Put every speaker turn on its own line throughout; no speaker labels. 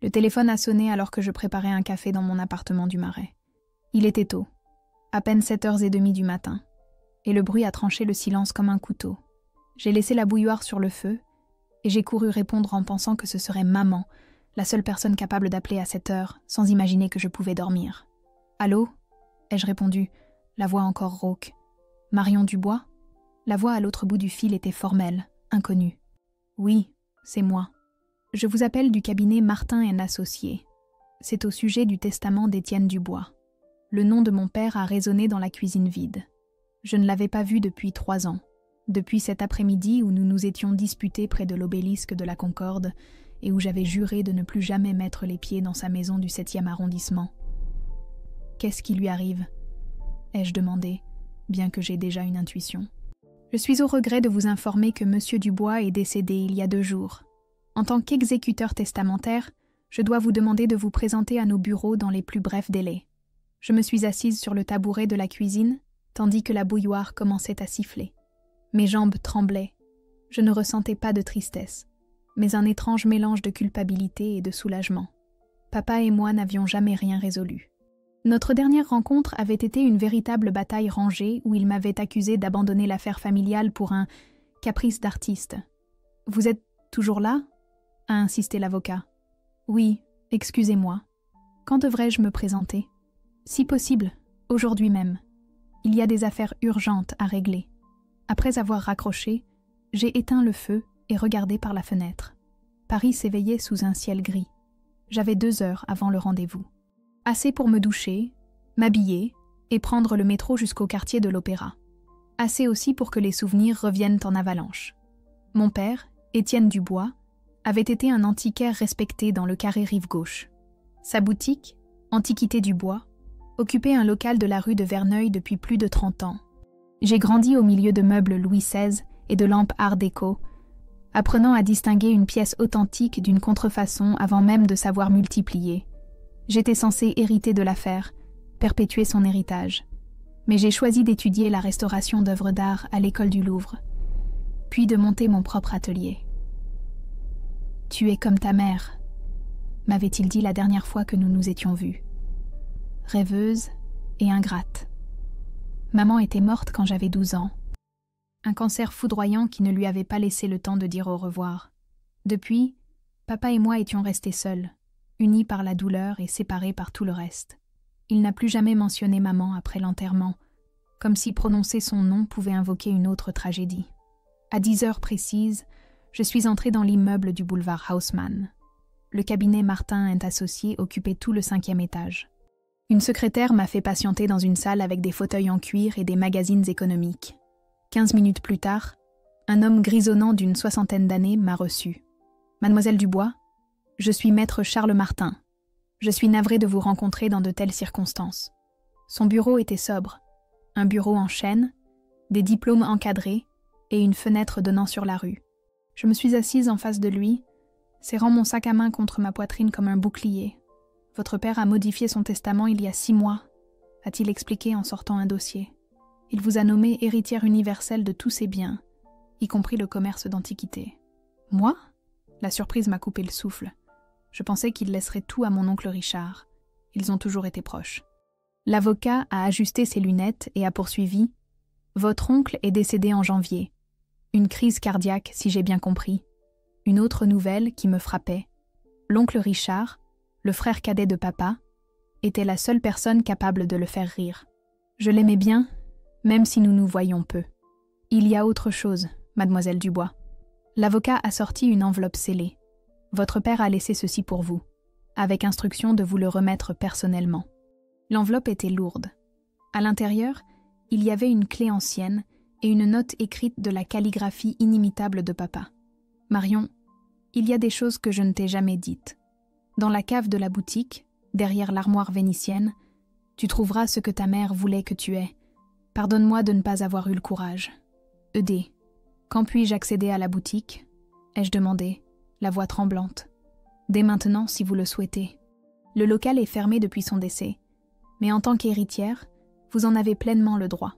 Le téléphone a sonné alors que je préparais un café dans mon appartement du Marais. Il était tôt, à peine 7h30 du matin, et le bruit a tranché le silence comme un couteau. J'ai laissé la bouilloire sur le feu, et j'ai couru répondre en pensant que ce serait maman, la seule personne capable d'appeler à cette heure, sans imaginer que je pouvais dormir. « Allô ?» ai-je répondu, la voix encore rauque. « Marion Dubois ?» La voix à l'autre bout du fil était formelle, inconnue. « Oui, c'est moi. Je vous appelle du cabinet Martin & Associés. C'est au sujet du testament d'Étienne Dubois. Le nom de mon père a résonné dans la cuisine vide. Je ne l'avais pas vu depuis 3 ans, depuis cet après-midi où nous nous étions disputés près de l'obélisque de la Concorde et où j'avais juré de ne plus jamais mettre les pieds dans sa maison du 7e arrondissement. « Qu'est-ce qui lui arrive ?» ai-je demandé, bien que j'ai déjà une intuition. « Je suis au regret de vous informer que M. Dubois est décédé il y a 2 jours. En tant qu'exécuteur testamentaire, je dois vous demander de vous présenter à nos bureaux dans les plus brefs délais. » Je me suis assise sur le tabouret de la cuisine, tandis que la bouilloire commençait à siffler. Mes jambes tremblaient. Je ne ressentais pas de tristesse, mais un étrange mélange de culpabilité et de soulagement. Papa et moi n'avions jamais rien résolu. Notre dernière rencontre avait été une véritable bataille rangée où il m'avait accusé d'abandonner l'affaire familiale pour un caprice d'artiste. « Vous êtes toujours là ?» a insisté l'avocat. « Oui, excusez-moi. Quand devrais-je me présenter ? » « Si possible, aujourd'hui même. Il y a des affaires urgentes à régler. » Après avoir raccroché, j'ai éteint le feu et regardé par la fenêtre. Paris s'éveillait sous un ciel gris. J'avais 2 heures avant le rendez-vous. Assez pour me doucher, m'habiller et prendre le métro jusqu'au quartier de l'Opéra. Assez aussi pour que les souvenirs reviennent en avalanche. Mon père, Étienne Dubois, avait été un antiquaire respecté dans le carré rive gauche. Sa boutique, Antiquité Dubois, occupait un local de la rue de Verneuil depuis plus de 30 ans. J'ai grandi au milieu de meubles Louis XVI et de lampes Art déco, apprenant à distinguer une pièce authentique d'une contrefaçon avant même de savoir multiplier. J'étais censée hériter de l'affaire, perpétuer son héritage. Mais j'ai choisi d'étudier la restauration d'œuvres d'art à l'école du Louvre, puis de monter mon propre atelier. « Tu es comme ta mère », m'avait-il dit la dernière fois que nous nous étions vus. Rêveuse et ingrate. Maman était morte quand j'avais 12 ans. Un cancer foudroyant qui ne lui avait pas laissé le temps de dire au revoir. Depuis, papa et moi étions restés seuls, unis par la douleur et séparés par tout le reste. Il n'a plus jamais mentionné maman après l'enterrement, comme si prononcer son nom pouvait invoquer une autre tragédie. À 10 heures précises, je suis entrée dans l'immeuble du boulevard Haussmann. Le cabinet Martin & Associés occupait tout le 5e étage. Une secrétaire m'a fait patienter dans une salle avec des fauteuils en cuir et des magazines économiques. 15 minutes plus tard, un homme grisonnant d'une 60aine d'années m'a reçu. « Mademoiselle Dubois, je suis maître Charles Martin. Je suis navré de vous rencontrer dans de telles circonstances. » Son bureau était sobre. Un bureau en chêne, des diplômes encadrés et une fenêtre donnant sur la rue. Je me suis assise en face de lui, serrant mon sac à main contre ma poitrine comme un bouclier. « Votre père a modifié son testament il y a 6 mois, a-t-il expliqué en sortant un dossier. Il vous a nommée héritière universelle de tous ses biens, y compris le commerce d'antiquités. » Moi ? La surprise m'a coupé le souffle. Je pensais qu'il laisserait tout à mon oncle Richard. Ils ont toujours été proches. L'avocat a ajusté ses lunettes et a poursuivi. « Votre oncle est décédé en janvier. Une crise cardiaque, si j'ai bien compris. » Une autre nouvelle qui me frappait. L'oncle Richard, le frère cadet de papa, était la seule personne capable de le faire rire. Je l'aimais bien, même si nous nous voyions peu. « Il y a autre chose, mademoiselle Dubois. » L'avocat a sorti une enveloppe scellée. « Votre père a laissé ceci pour vous, avec instruction de vous le remettre personnellement. » L'enveloppe était lourde. À l'intérieur, il y avait une clé ancienne et une note écrite de la calligraphie inimitable de papa. « Marion, il y a des choses que je ne t'ai jamais dites. Dans la cave de la boutique, derrière l'armoire vénitienne, tu trouveras ce que ta mère voulait que tu aies. Pardonne-moi de ne pas avoir eu le courage. Eudé, quand puis-je accéder à la boutique ? Ai-je demandé, la voix tremblante. Dès maintenant, si vous le souhaitez. Le local est fermé depuis son décès, mais en tant qu'héritière, vous en avez pleinement le droit.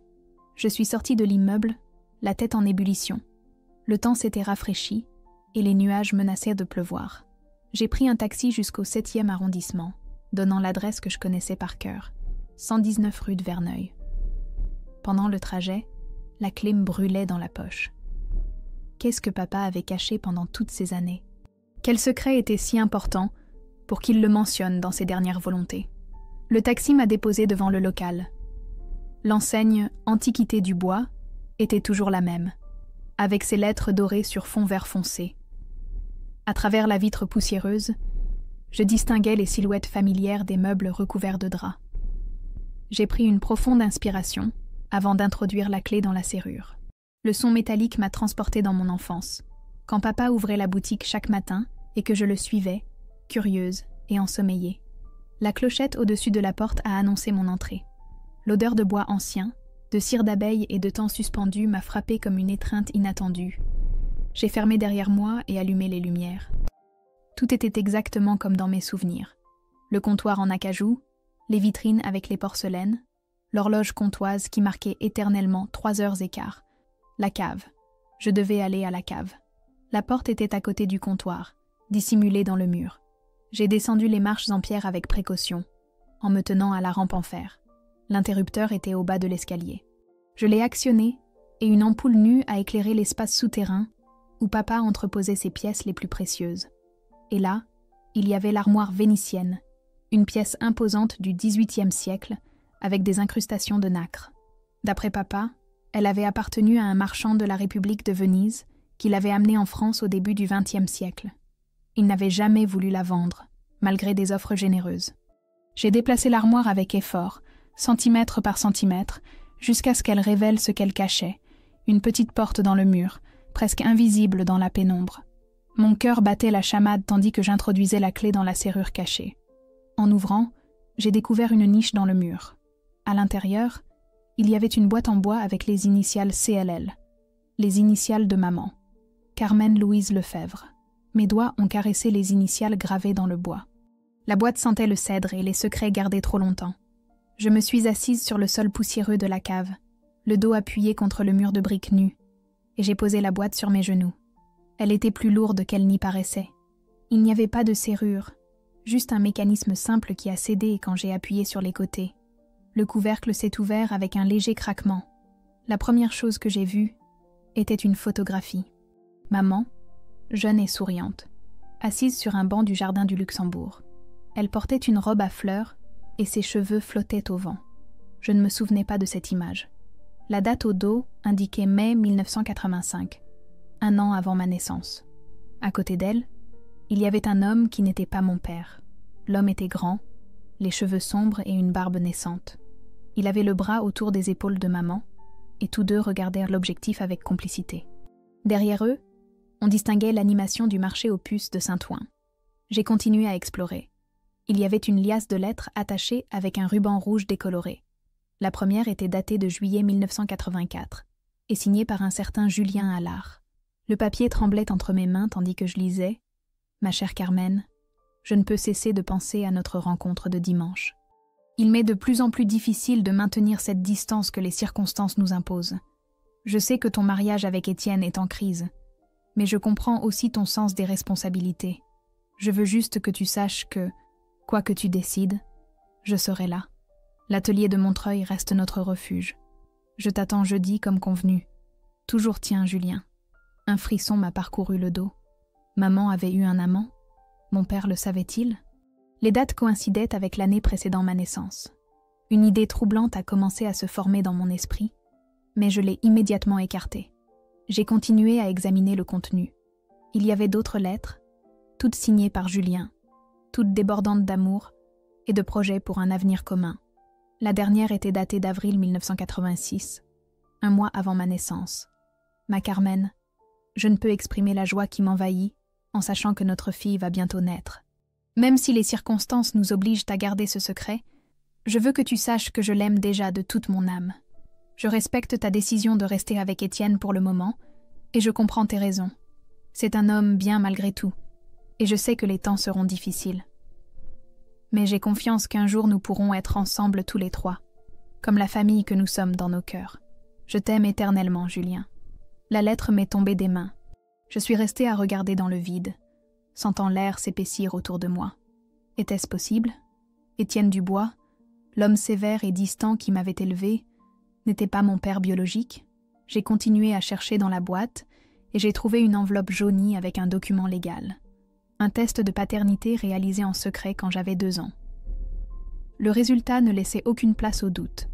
Je suis sortie de l'immeuble, la tête en ébullition. Le temps s'était rafraîchi et les nuages menaçaient de pleuvoir. J'ai pris un taxi jusqu'au 7e arrondissement, donnant l'adresse que je connaissais par cœur, 119 rue de Verneuil. Pendant le trajet, la clé me brûlait dans la poche. Qu'est-ce que papa avait caché pendant toutes ces années? Quel secret était si important pour qu'il le mentionne dans ses dernières volontés? Le taxi m'a déposé devant le local. L'enseigne « Antiquité du bois » était toujours la même, avec ses lettres dorées sur fond vert foncé. À travers la vitre poussiéreuse, je distinguais les silhouettes familières des meubles recouverts de draps. J'ai pris une profonde inspiration avant d'introduire la clé dans la serrure. Le son métallique m'a transporté dans mon enfance, quand papa ouvrait la boutique chaque matin et que je le suivais, curieuse et ensommeillée. La clochette au-dessus de la porte a annoncé mon entrée. L'odeur de bois ancien, de cire d'abeille et de temps suspendu m'a frappée comme une étreinte inattendue. J'ai fermé derrière moi et allumé les lumières. Tout était exactement comme dans mes souvenirs. Le comptoir en acajou, les vitrines avec les porcelaines, l'horloge comptoise qui marquait éternellement 3h15. La cave. Je devais aller à la cave. La porte était à côté du comptoir, dissimulée dans le mur. J'ai descendu les marches en pierre avec précaution, en me tenant à la rampe en fer. L'interrupteur était au bas de l'escalier. Je l'ai actionné et une ampoule nue a éclairé l'espace souterrain où papa entreposait ses pièces les plus précieuses. Et là, il y avait l'armoire vénitienne, une pièce imposante du XVIIIe siècle avec des incrustations de nacre. D'après papa, elle avait appartenu à un marchand de la République de Venise qui l'avait amenée en France au début du XXe siècle. Il n'avait jamais voulu la vendre, malgré des offres généreuses. J'ai déplacé l'armoire avec effort, centimètre par centimètre, jusqu'à ce qu'elle révèle ce qu'elle cachait, une petite porte dans le mur, presque invisible dans la pénombre. Mon cœur battait la chamade tandis que j'introduisais la clé dans la serrure cachée. En ouvrant, j'ai découvert une niche dans le mur. À l'intérieur, il y avait une boîte en bois avec les initiales CLL, les initiales de maman, Carmen Louise Lefebvre. Mes doigts ont caressé les initiales gravées dans le bois. La boîte sentait le cèdre et les secrets gardés trop longtemps. Je me suis assise sur le sol poussiéreux de la cave, le dos appuyé contre le mur de briques nues, et j'ai posé la boîte sur mes genoux. Elle était plus lourde qu'elle n'y paraissait. Il n'y avait pas de serrure, juste un mécanisme simple qui a cédé quand j'ai appuyé sur les côtés. Le couvercle s'est ouvert avec un léger craquement. La première chose que j'ai vue était une photographie. Maman, jeune et souriante, assise sur un banc du jardin du Luxembourg. Elle portait une robe à fleurs et ses cheveux flottaient au vent. Je ne me souvenais pas de cette image. La date au dos indiquait mai 1985, un an avant ma naissance. À côté d'elle, il y avait un homme qui n'était pas mon père. L'homme était grand, les cheveux sombres et une barbe naissante. Il avait le bras autour des épaules de maman, et tous deux regardèrent l'objectif avec complicité. Derrière eux, on distinguait l'animation du marché aux puces de Saint-Ouen. J'ai continué à explorer. Il y avait une liasse de lettres attachée avec un ruban rouge décoloré. La première était datée de juillet 1984 et signée par un certain Julien Allard. Le papier tremblait entre mes mains tandis que je lisais « Ma chère Carmen, je ne peux cesser de penser à notre rencontre de dimanche. Il m'est de plus en plus difficile de maintenir cette distance que les circonstances nous imposent. Je sais que ton mariage avec Étienne est en crise, mais je comprends aussi ton sens des responsabilités. Je veux juste que tu saches que, quoi que tu décides, je serai là. L'atelier de Montreuil reste notre refuge. Je t'attends jeudi comme convenu. Toujours tien, Julien. » Un frisson m'a parcouru le dos. Maman avait eu un amant? Mon père le savait-il? Les dates coïncidaient avec l'année précédant ma naissance. Une idée troublante a commencé à se former dans mon esprit, mais je l'ai immédiatement écartée. J'ai continué à examiner le contenu. Il y avait d'autres lettres, toutes signées par Julien, toutes débordantes d'amour et de projets pour un avenir commun. La dernière était datée d'avril 1986, un mois avant ma naissance. Ma Carmen, je ne peux exprimer la joie qui m'envahit en sachant que notre fille va bientôt naître. Même si les circonstances nous obligent à garder ce secret, je veux que tu saches que je l'aime déjà de toute mon âme. Je respecte ta décision de rester avec Étienne pour le moment, et je comprends tes raisons. C'est un homme bien malgré tout, et je sais que les temps seront difficiles. Mais j'ai confiance qu'un jour nous pourrons être ensemble tous les trois, comme la famille que nous sommes dans nos cœurs. Je t'aime éternellement, Julien. La lettre m'est tombée des mains. Je suis restée à regarder dans le vide, sentant l'air s'épaissir autour de moi. Était-ce possible? Étienne Dubois, l'homme sévère et distant qui m'avait élevé, n'était pas mon père biologique? J'ai continué à chercher dans la boîte et j'ai trouvé une enveloppe jaunie avec un document légal. Un test de paternité réalisé en secret quand j'avais 2 ans. Le résultat ne laissait aucune place au doute.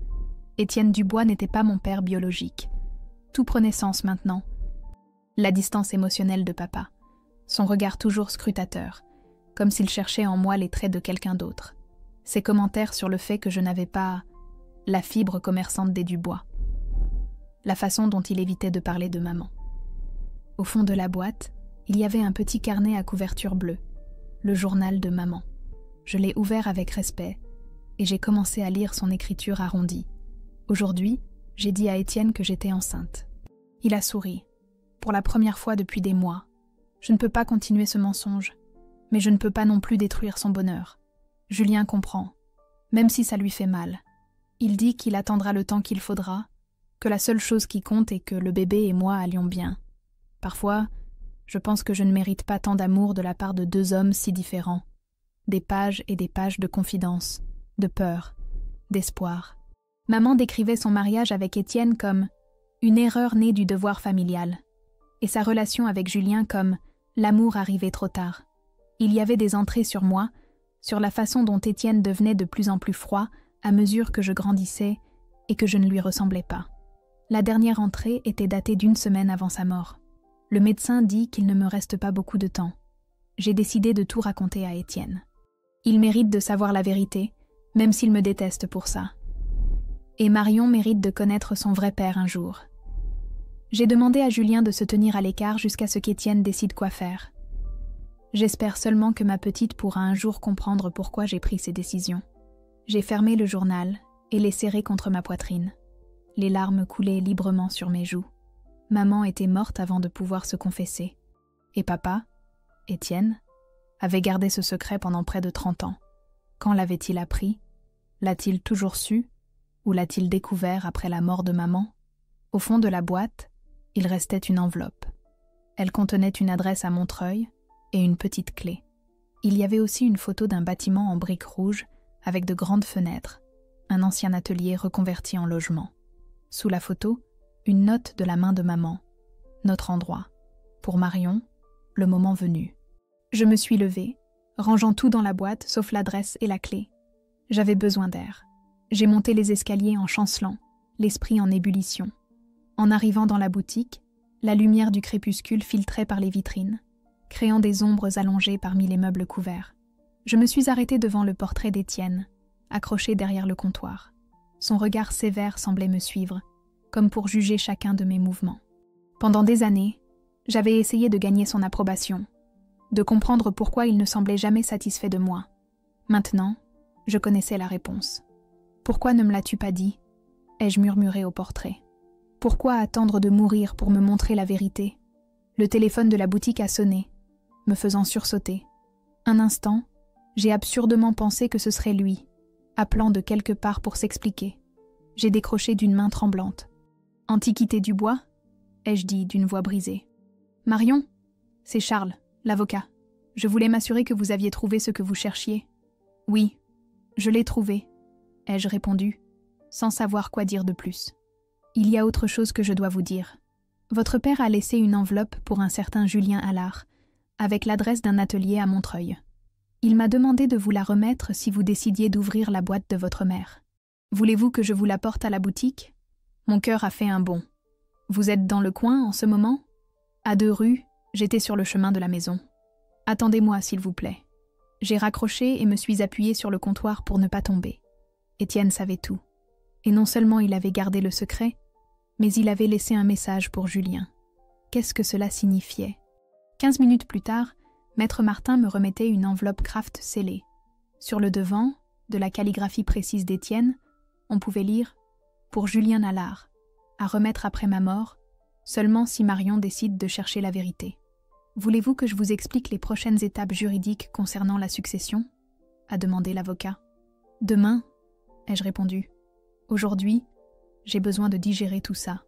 Étienne Dubois n'était pas mon père biologique. Tout prenait sens maintenant. La distance émotionnelle de papa, son regard toujours scrutateur, comme s'il cherchait en moi les traits de quelqu'un d'autre. Ses commentaires sur le fait que je n'avais pas la fibre commerçante des Dubois. La façon dont il évitait de parler de maman. Au fond de la boîte, il y avait un petit carnet à couverture bleue, le journal de maman. Je l'ai ouvert avec respect et j'ai commencé à lire son écriture arrondie. Aujourd'hui, j'ai dit à Étienne que j'étais enceinte. Il a souri. Pour la première fois depuis des mois. Je ne peux pas continuer ce mensonge, mais je ne peux pas non plus détruire son bonheur. Julien comprend, même si ça lui fait mal. Il dit qu'il attendra le temps qu'il faudra, que la seule chose qui compte est que le bébé et moi allions bien. Parfois, je pense que je ne mérite pas tant d'amour de la part de 2 hommes si différents. Des pages et des pages de confidence, de peur, d'espoir. Maman décrivait son mariage avec Étienne comme une erreur née du devoir familial, et sa relation avec Julien comme l'amour arrivé trop tard. Il y avait des entrées sur moi, sur la façon dont Étienne devenait de plus en plus froid à mesure que je grandissais et que je ne lui ressemblais pas. La dernière entrée était datée d'1 semaine avant sa mort. Le médecin dit qu'il ne me reste pas beaucoup de temps. J'ai décidé de tout raconter à Étienne. Il mérite de savoir la vérité, même s'il me déteste pour ça. Et Marion mérite de connaître son vrai père un jour. J'ai demandé à Julien de se tenir à l'écart jusqu'à ce qu'Étienne décide quoi faire. J'espère seulement que ma petite pourra un jour comprendre pourquoi j'ai pris ces décisions. J'ai fermé le journal et l'ai serré contre ma poitrine. Les larmes coulaient librement sur mes joues. Maman était morte avant de pouvoir se confesser. Et papa, Étienne, avait gardé ce secret pendant près de 30 ans. Quand l'avait-il appris? L'a-t-il toujours su? Ou l'a-t-il découvert après la mort de maman? Au fond de la boîte, il restait une enveloppe. Elle contenait une adresse à Montreuil et une petite clé. Il y avait aussi une photo d'un bâtiment en briques rouges avec de grandes fenêtres, un ancien atelier reconverti en logement. Sous la photo, une note de la main de maman. Notre endroit. Pour Marion, le moment venu. Je me suis levée, rangeant tout dans la boîte sauf l'adresse et la clé. J'avais besoin d'air. J'ai monté les escaliers en chancelant, l'esprit en ébullition. En arrivant dans la boutique, la lumière du crépuscule filtrait par les vitrines, créant des ombres allongées parmi les meubles couverts. Je me suis arrêtée devant le portrait d'Étienne, accroché derrière le comptoir. Son regard sévère semblait me suivre, comme pour juger chacun de mes mouvements. Pendant des années, j'avais essayé de gagner son approbation, de comprendre pourquoi il ne semblait jamais satisfait de moi. Maintenant, je connaissais la réponse. « Pourquoi ne me l'as-tu pas dit ?» ai-je murmuré au portrait. « Pourquoi attendre de mourir pour me montrer la vérité ?» Le téléphone de la boutique a sonné, me faisant sursauter. Un instant, j'ai absurdement pensé que ce serait lui, appelant de quelque part pour s'expliquer. J'ai décroché d'une main tremblante. « Antiquité Dubois ?» ai-je dit d'une voix brisée. « Marion, c'est Charles, l'avocat. Je voulais m'assurer que vous aviez trouvé ce que vous cherchiez. »« Oui, je l'ai trouvé, » ai-je répondu, sans savoir quoi dire de plus. « Il y a autre chose que je dois vous dire. Votre père a laissé une enveloppe pour un certain Julien Allard, avec l'adresse d'un atelier à Montreuil. Il m'a demandé de vous la remettre si vous décidiez d'ouvrir la boîte de votre mère. Voulez-vous que je vous la porte à la boutique ? Mon cœur a fait un bond. Vous êtes dans le coin en ce moment ? À 2 rues, j'étais sur le chemin de la maison. Attendez-moi, s'il vous plaît. J'ai raccroché et me suis appuyée sur le comptoir pour ne pas tomber. Étienne savait tout. Et non seulement il avait gardé le secret, mais il avait laissé un message pour Julien. Qu'est-ce que cela signifiait ? 15 minutes plus tard, Maître Martin me remettait une enveloppe Kraft scellée. Sur le devant, de la calligraphie précise d'Étienne, on pouvait lire « Pour Julien Allard, à remettre après ma mort, seulement si Marion décide de chercher la vérité. Voulez-vous que je vous explique les prochaines étapes juridiques concernant la succession ?» a demandé l'avocat. « Demain, » ai-je répondu. « Aujourd'hui, j'ai besoin de digérer tout ça. »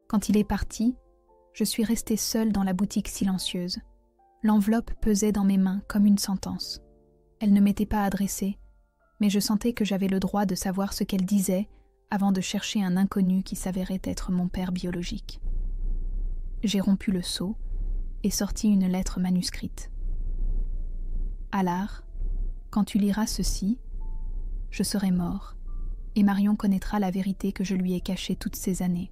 Quand il est parti, je suis restée seule dans la boutique silencieuse. L'enveloppe pesait dans mes mains comme une sentence. Elle ne m'était pas adressée, mais je sentais que j'avais le droit de savoir ce qu'elle disait avant de chercher un inconnu qui s'avérait être mon père biologique. J'ai rompu le sceau et sorti une lettre manuscrite. Allard, quand tu liras ceci, je serai mort, et Marion connaîtra la vérité que je lui ai cachée toutes ces années.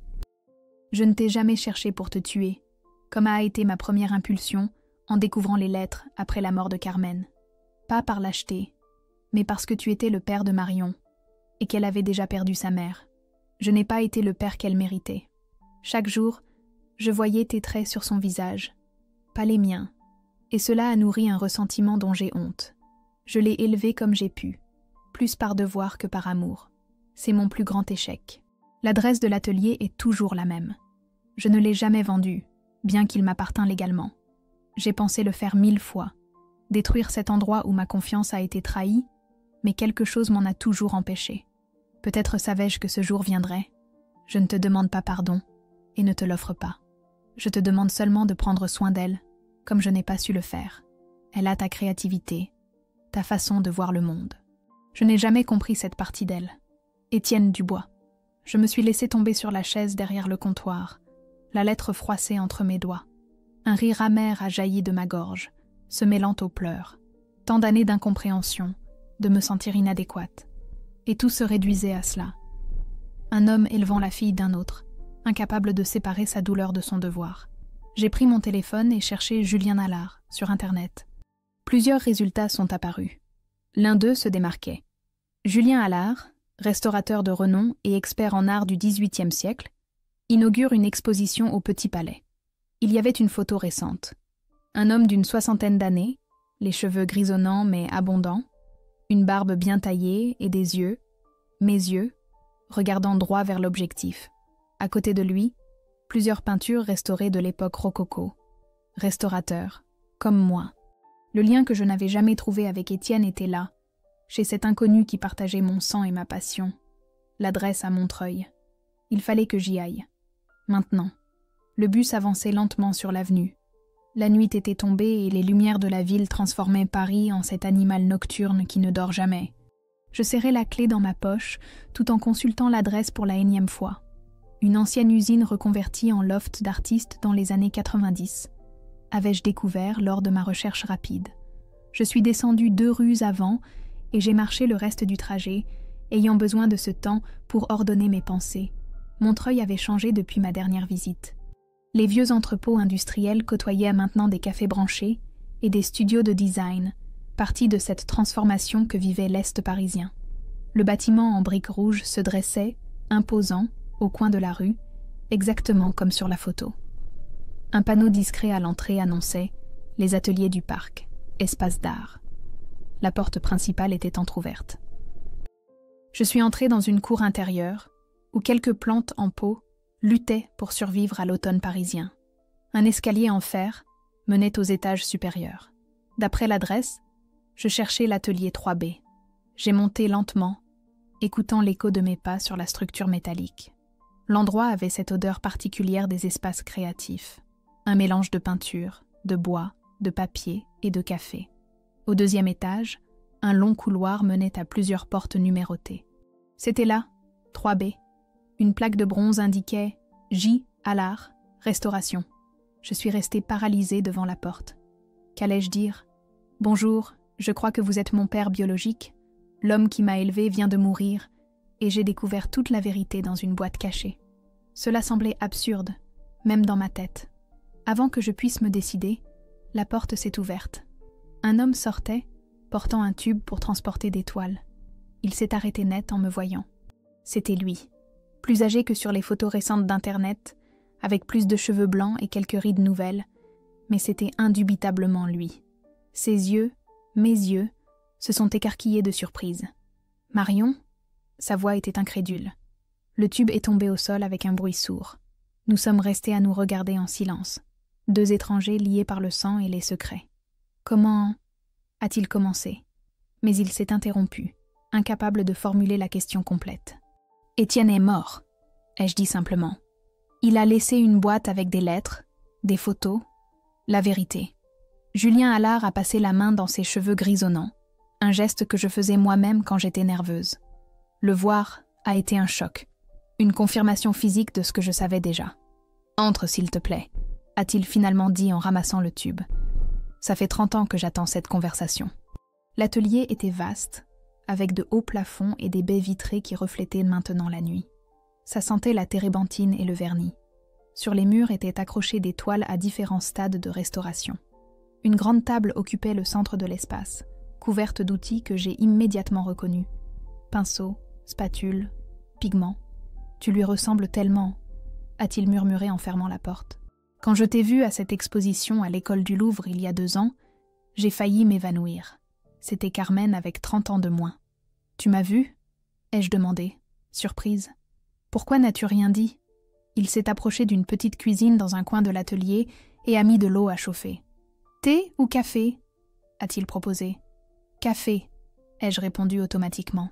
Je ne t'ai jamais cherché pour te tuer, comme a été ma première impulsion en découvrant les lettres après la mort de Carmen. Pas par lâcheté, mais parce que tu étais le père de Marion, et qu'elle avait déjà perdu sa mère. Je n'ai pas été le père qu'elle méritait. Chaque jour, je voyais tes traits sur son visage, pas les miens, et cela a nourri un ressentiment dont j'ai honte. Je l'ai élevé comme j'ai pu, plus par devoir que par amour. C'est mon plus grand échec. L'adresse de l'atelier est toujours la même. Je ne l'ai jamais vendue, bien qu'il m'appartînt légalement. J'ai pensé le faire 1000 fois, détruire cet endroit où ma confiance a été trahie, mais quelque chose m'en a toujours empêché. Peut-être savais-je que ce jour viendrait. Je ne te demande pas pardon, et ne te l'offre pas. Je te demande seulement de prendre soin d'elle, comme je n'ai pas su le faire. Elle a ta créativité, ta façon de voir le monde. Je n'ai jamais compris cette partie d'elle. Étienne Dubois. Je me suis laissé tomber sur la chaise derrière le comptoir, la lettre froissée entre mes doigts. Un rire amer a jailli de ma gorge, se mêlant aux pleurs. Tant d'années d'incompréhension, de me sentir inadéquate. Et tout se réduisait à cela. Un homme élevant la fille d'un autre, incapable de séparer sa douleur de son devoir. J'ai pris mon téléphone et cherché Julien Allard sur Internet. Plusieurs résultats sont apparus. L'un d'eux se démarquait. Julien Allard, restaurateur de renom et expert en art du XVIIIe siècle, inaugure une exposition au Petit Palais. Il y avait une photo récente. Un homme d'une 60aine d'années, les cheveux grisonnants mais abondants, une barbe bien taillée et des yeux, mes yeux, regardant droit vers l'objectif. À côté de lui, plusieurs peintures restaurées de l'époque rococo. Restaurateur, comme moi. Le lien que je n'avais jamais trouvé avec Étienne était là, chez cet inconnu qui partageait mon sang et ma passion. L'adresse à Montreuil. Il fallait que j'y aille. Maintenant. Le bus avançait lentement sur l'avenue. La nuit était tombée et les lumières de la ville transformaient Paris en cet animal nocturne qui ne dort jamais. Je serrais la clé dans ma poche, tout en consultant l'adresse pour la énième fois. Une ancienne usine reconvertie en loft d'artistes dans les années 90. Avais-je découvert lors de ma recherche rapide. Je suis descendue 2 rues avant et j'ai marché le reste du trajet, ayant besoin de ce temps pour ordonner mes pensées. Montreuil avait changé depuis ma dernière visite. Les vieux entrepôts industriels côtoyaient maintenant des cafés branchés et des studios de design, partie de cette transformation que vivait l'Est parisien. Le bâtiment en briques rouges se dressait, imposant, au coin de la rue, exactement comme sur la photo. Un panneau discret à l'entrée annonçait « Les ateliers du parc, espace d'art ». La porte principale était entr'ouverte. Je suis entrée dans une cour intérieure, où quelques plantes en pot luttaient pour survivre à l'automne parisien. Un escalier en fer menait aux étages supérieurs. D'après l'adresse, je cherchais l'atelier 3B. J'ai monté lentement, écoutant l'écho de mes pas sur la structure métallique. L'endroit avait cette odeur particulière des espaces créatifs. Un mélange de peinture, de bois, de papier et de café. Au 2e étage, un long couloir menait à plusieurs portes numérotées. C'était là, 3B. Une plaque de bronze indiquait « J. Allard, restauration ». Je suis restée paralysée devant la porte. Qu'allais-je dire ? « Bonjour, je crois que vous êtes mon père biologique. L'homme qui m'a élevée vient de mourir, et j'ai découvert toute la vérité dans une boîte cachée. » Cela semblait absurde, même dans ma tête. Avant que je puisse me décider, la porte s'est ouverte. Un homme sortait, portant un tube pour transporter des toiles. Il s'est arrêté net en me voyant. C'était lui. Plus âgé que sur les photos récentes d'Internet, avec plus de cheveux blancs et quelques rides nouvelles, mais c'était indubitablement lui. Ses yeux, mes yeux, se sont écarquillés de surprise. « Marion ?» Sa voix était incrédule. Le tube est tombé au sol avec un bruit sourd. Nous sommes restés à nous regarder en silence. 2 étrangers liés par le sang et les secrets. « Comment ?» a-t-il commencé. Mais il s'est interrompu, incapable de formuler la question complète. « Étienne est mort », ai-je dit simplement. Il a laissé une boîte avec des lettres, des photos, la vérité. Julien Allard a passé la main dans ses cheveux grisonnants, un geste que je faisais moi-même quand j'étais nerveuse. Le voir a été un choc, une confirmation physique de ce que je savais déjà. « Entre, s'il te plaît », a-t-il finalement dit en ramassant le tube. Ça fait 30 ans que j'attends cette conversation. L'atelier était vaste, avec de hauts plafonds et des baies vitrées qui reflétaient maintenant la nuit. Ça sentait la térébenthine et le vernis. Sur les murs étaient accrochées des toiles à différents stades de restauration. Une grande table occupait le centre de l'espace, couverte d'outils que j'ai immédiatement reconnus. Pinceau, spatule, pigments. « Tu lui ressembles tellement », a-t-il murmuré en fermant la porte. Quand je t'ai vue à cette exposition à l'école du Louvre il y a 2 ans, j'ai failli m'évanouir. C'était Carmen avec 30 ans de moins. « Tu m'as vue ?» ai-je demandé, surprise. « Pourquoi n'as-tu rien dit ?» Il s'est approché d'une petite cuisine dans un coin de l'atelier et a mis de l'eau à chauffer. « Thé ou café ?» a-t-il proposé. « Café », ai-je répondu automatiquement.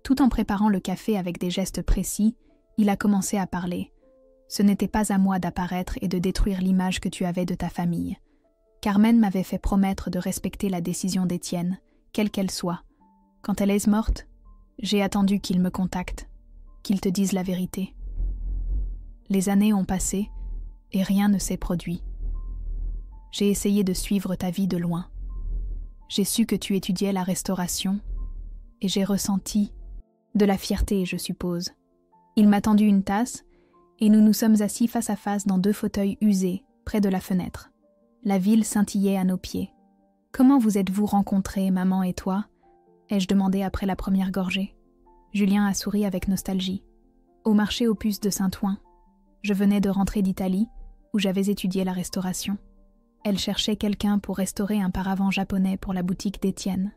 Tout en préparant le café avec des gestes précis, il a commencé à parler. « Ce n'était pas à moi d'apparaître et de détruire l'image que tu avais de ta famille. Carmen m'avait fait promettre de respecter la décision d'Étienne, quelle qu'elle soit. Quand elle est morte, j'ai attendu qu'il me contacte, qu'il te dise la vérité. Les années ont passé et rien ne s'est produit. J'ai essayé de suivre ta vie de loin. J'ai su que tu étudiais la restauration et j'ai ressenti de la fierté, je suppose. Il m'a tendu une tasse et nous nous sommes assis face à face dans 2 fauteuils usés, près de la fenêtre. La ville scintillait à nos pieds. « Comment vous êtes-vous rencontrés, maman et toi ?» ai-je demandé après la première gorgée. Julien a souri avec nostalgie. « Au marché aux puces de Saint-Ouen. Je venais de rentrer d'Italie, où j'avais étudié la restauration. Elle cherchait quelqu'un pour restaurer un paravent japonais pour la boutique d'Étienne.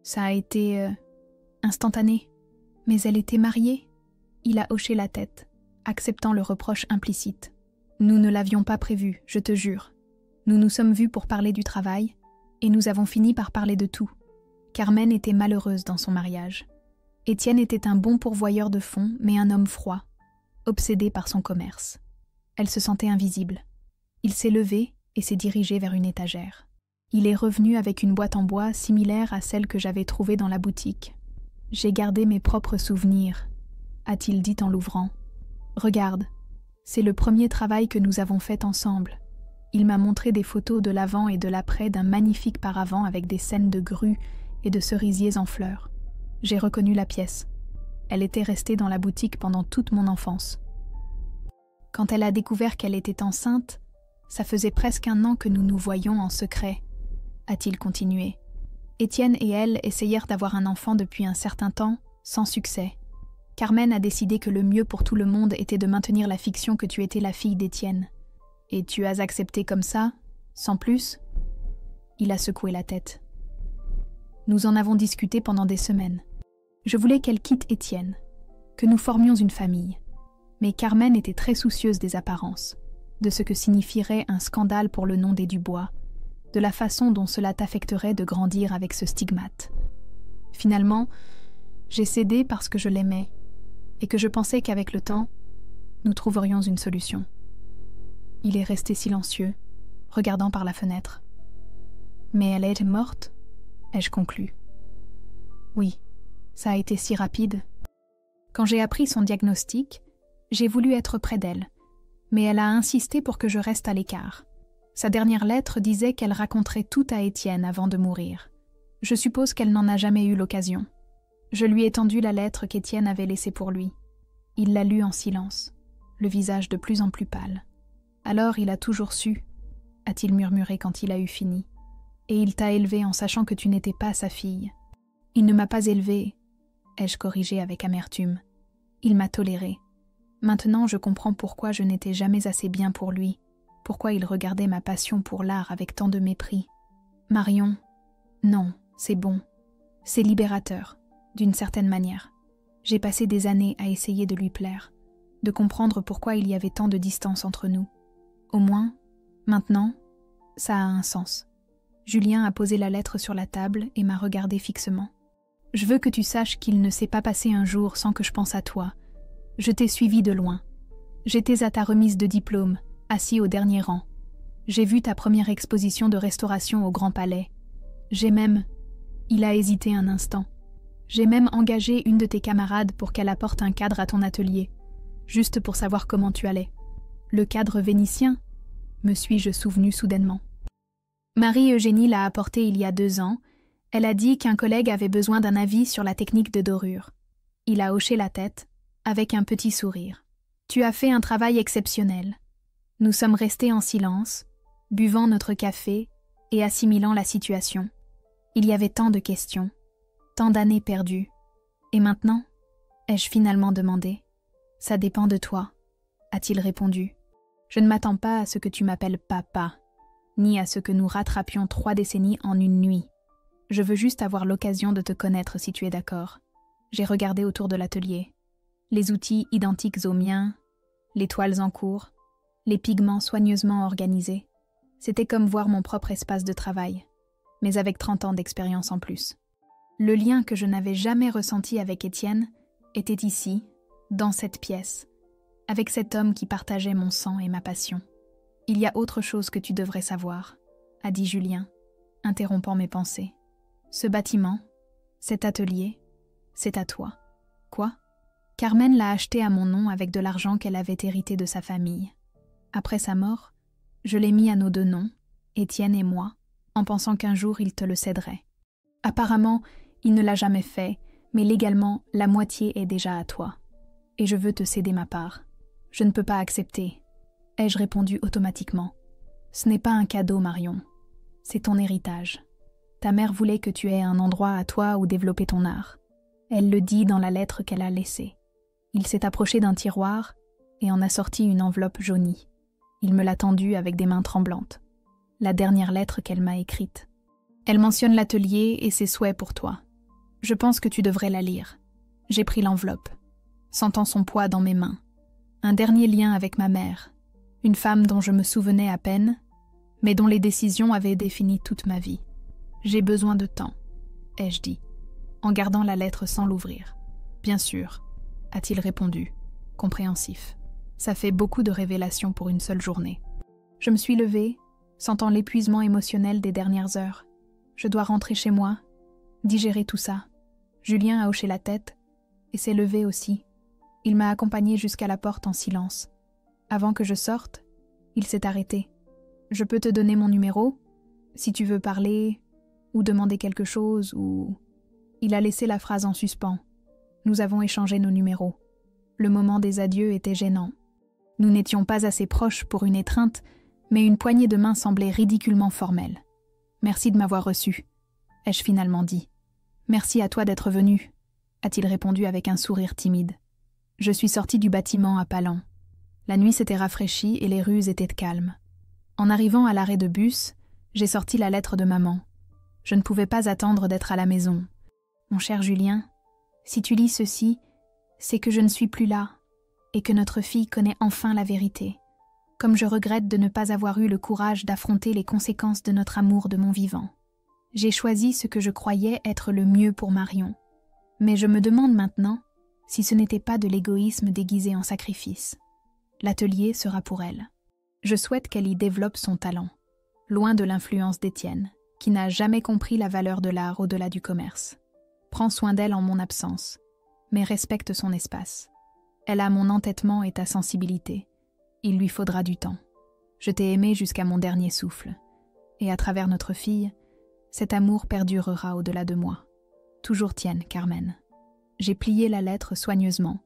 Ça a été instantané. Mais elle était mariée ?» Il a hoché la tête, acceptant le reproche implicite. « Nous ne l'avions pas prévu, je te jure. Nous nous sommes vus pour parler du travail, et nous avons fini par parler de tout. Carmen était malheureuse dans son mariage. Étienne était un bon pourvoyeur de fonds, mais un homme froid, obsédé par son commerce. Elle se sentait invisible. Il s'est levé et s'est dirigé vers une étagère. Il est revenu avec une boîte en bois similaire à celle que j'avais trouvée dans la boutique. « J'ai gardé mes propres souvenirs », a-t-il dit en l'ouvrant. « Regarde, c'est le premier travail que nous avons fait ensemble. » Il m'a montré des photos de l'avant et de l'après d'un magnifique paravent avec des scènes de grues et de cerisiers en fleurs. J'ai reconnu la pièce. Elle était restée dans la boutique pendant toute mon enfance. Quand elle a découvert qu'elle était enceinte, ça faisait presque 1 an que nous nous voyions en secret, a-t-il continué. Étienne et elle essayèrent d'avoir un enfant depuis un certain temps, sans succès. Carmen a décidé que le mieux pour tout le monde était de maintenir la fiction que tu étais la fille d'Étienne. Et tu as accepté comme ça, sans plus ? Il a secoué la tête. Nous en avons discuté pendant des semaines. Je voulais qu'elle quitte Étienne, que nous formions une famille. Mais Carmen était très soucieuse des apparences, de ce que signifierait un scandale pour le nom des Dubois, de la façon dont cela t'affecterait de grandir avec ce stigmate. Finalement, j'ai cédé parce que je l'aimais, et que je pensais qu'avec le temps, nous trouverions une solution. Il est resté silencieux, regardant par la fenêtre. « Mais elle est morte ?» ai-je conclu. « Oui, ça a été si rapide. Quand j'ai appris son diagnostic, j'ai voulu être près d'elle, mais elle a insisté pour que je reste à l'écart. Sa dernière lettre disait qu'elle raconterait tout à Étienne avant de mourir. Je suppose qu'elle n'en a jamais eu l'occasion. Je lui ai tendu la lettre qu'Étienne avait laissée pour lui. Il l'a lue en silence, le visage de plus en plus pâle. « Alors il a toujours su, » a-t-il murmuré quand il a eu fini. « Et il t'a élevée en sachant que tu n'étais pas sa fille. »« Il ne m'a pas élevée, » ai-je corrigé avec amertume. « Il m'a tolérée. Maintenant je comprends pourquoi je n'étais jamais assez bien pour lui, pourquoi il regardait ma passion pour l'art avec tant de mépris. Marion, non, c'est bon. C'est libérateur, d'une certaine manière. J'ai passé des années à essayer de lui plaire, de comprendre pourquoi il y avait tant de distance entre nous. Au moins, maintenant, ça a un sens. » Julien a posé la lettre sur la table et m'a regardé fixement. « Je veux que tu saches qu'il ne s'est pas passé un jour sans que je pense à toi. Je t'ai suivi de loin. J'étais à ta remise de diplôme, assis au dernier rang. J'ai vu ta première exposition de restauration au Grand Palais. J'ai même... Il a hésité un instant. J'ai même engagé une de tes camarades pour qu'elle apporte un cadre à ton atelier, juste pour savoir comment tu allais. Le cadre vénitien, me suis-je souvenu soudainement. Marie-Eugénie l'a apporté il y a 2 ans. Elle a dit qu'un collègue avait besoin d'un avis sur la technique de dorure. Il a hoché la tête, avec un petit sourire. Tu as fait un travail exceptionnel. Nous sommes restés en silence, buvant notre café et assimilant la situation. Il y avait tant de questions, tant d'années perdues. Et maintenant, ai-je finalement demandé. Ça dépend de toi, a-t-il répondu. Je ne m'attends pas à ce que tu m'appelles papa, ni à ce que nous rattrapions 3 décennies en une nuit. Je veux juste avoir l'occasion de te connaître si tu es d'accord. J'ai regardé autour de l'atelier. Les outils identiques aux miens, les toiles en cours, les pigments soigneusement organisés. C'était comme voir mon propre espace de travail, mais avec 30 ans d'expérience en plus. Le lien que je n'avais jamais ressenti avec Étienne était ici, dans cette pièce, avec cet homme qui partageait mon sang et ma passion. « Il y a autre chose que tu devrais savoir », a dit Julien, interrompant mes pensées. « Ce bâtiment, cet atelier, c'est à toi. » « Quoi ? Carmen l'a acheté à mon nom avec de l'argent qu'elle avait hérité de sa famille. Après sa mort, je l'ai mis à nos 2 noms, Étienne et moi, en pensant qu'un jour il te le céderait. Apparemment, il ne l'a jamais fait, mais légalement, la moitié est déjà à toi. Et je veux te céder ma part. Je ne peux pas accepter, ai-je répondu automatiquement. Ce n'est pas un cadeau, Marion. C'est ton héritage. Ta mère voulait que tu aies un endroit à toi où développer ton art. Elle le dit dans la lettre qu'elle a laissée. Il s'est approché d'un tiroir et en a sorti une enveloppe jaunie. Il me l'a tendue avec des mains tremblantes. La dernière lettre qu'elle m'a écrite. Elle mentionne l'atelier et ses souhaits pour toi. Je pense que tu devrais la lire. J'ai pris l'enveloppe, sentant son poids dans mes mains. Un dernier lien avec ma mère, une femme dont je me souvenais à peine, mais dont les décisions avaient défini toute ma vie. J'ai besoin de temps, ai-je dit, en gardant la lettre sans l'ouvrir. Bien sûr, a-t-il répondu, compréhensif. Ça fait beaucoup de révélations pour une seule journée. Je me suis levée, sentant l'épuisement émotionnel des dernières heures. Je dois rentrer chez moi, digérer tout ça. Julien a hoché la tête et s'est levé aussi. Il m'a accompagnée jusqu'à la porte en silence. Avant que je sorte, il s'est arrêté. Je peux te donner mon numéro, si tu veux parler, ou demander quelque chose, ou... Il a laissé la phrase en suspens. Nous avons échangé nos numéros. Le moment des adieux était gênant. Nous n'étions pas assez proches pour une étreinte, mais une poignée de main semblait ridiculement formelle. « Merci de m'avoir reçu », ai-je finalement dit. « Merci à toi d'être venu », a-t-il répondu avec un sourire timide. Je suis sortie du bâtiment à pas lents. La nuit s'était rafraîchie et les rues étaient calmes. En arrivant à l'arrêt de bus, j'ai sorti la lettre de maman. Je ne pouvais pas attendre d'être à la maison. Mon cher Julien, si tu lis ceci, c'est que je ne suis plus là et que notre fille connaît enfin la vérité, comme je regrette de ne pas avoir eu le courage d'affronter les conséquences de notre amour de mon vivant. J'ai choisi ce que je croyais être le mieux pour Marion, mais je me demande maintenant si ce n'était pas de l'égoïsme déguisé en sacrifice. L'atelier sera pour elle. Je souhaite qu'elle y développe son talent, loin de l'influence d'Étienne, qui n'a jamais compris la valeur de l'art au-delà du commerce. Prends soin d'elle en mon absence, mais respecte son espace. Elle a mon entêtement et ta sensibilité. Il lui faudra du temps. Je t'ai aimé jusqu'à mon dernier souffle, et à travers notre fille, cet amour perdurera au-delà de moi. Toujours tienne, Carmen. J'ai plié la lettre soigneusement,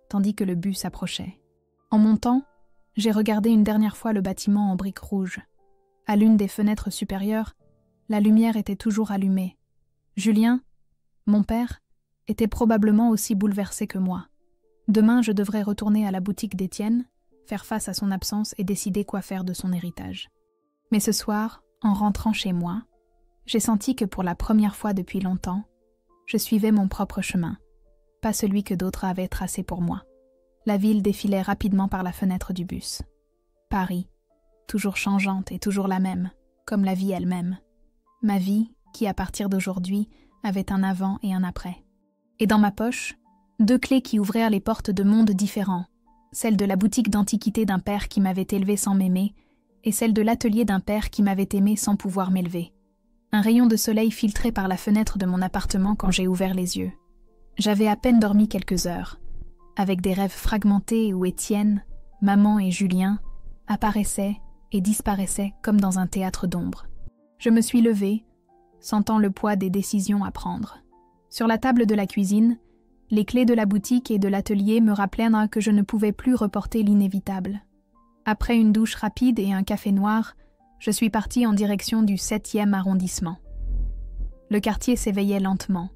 tandis que le bus approchait. En montant, j'ai regardé une dernière fois le bâtiment en briques rouges. À l'une des fenêtres supérieures, la lumière était toujours allumée. Julien, mon père, était probablement aussi bouleversé que moi. Demain, je devrais retourner à la boutique d'Étienne, faire face à son absence et décider quoi faire de son héritage. Mais ce soir, en rentrant chez moi, j'ai senti que pour la première fois depuis longtemps, je suivais mon propre chemin, pas celui que d'autres avaient tracé pour moi. La ville défilait rapidement par la fenêtre du bus. Paris, toujours changeante et toujours la même, comme la vie elle-même. Ma vie, qui à partir d'aujourd'hui, avait un avant et un après. Et dans ma poche, 2 clés qui ouvrirent les portes de mondes différents, celle de la boutique d'antiquité d'un père qui m'avait élevé sans m'aimer, et celle de l'atelier d'un père qui m'avait aimé sans pouvoir m'élever. Un rayon de soleil filtrait par la fenêtre de mon appartement quand j'ai ouvert les yeux. J'avais à peine dormi quelques heures, avec des rêves fragmentés où Étienne, maman et Julien apparaissaient et disparaissaient comme dans un théâtre d'ombre. Je me suis levée, sentant le poids des décisions à prendre. Sur la table de la cuisine, les clés de la boutique et de l'atelier me rappelèrent que je ne pouvais plus reporter l'inévitable. Après une douche rapide et un café noir, je suis partie en direction du 7e arrondissement. Le quartier s'éveillait lentement.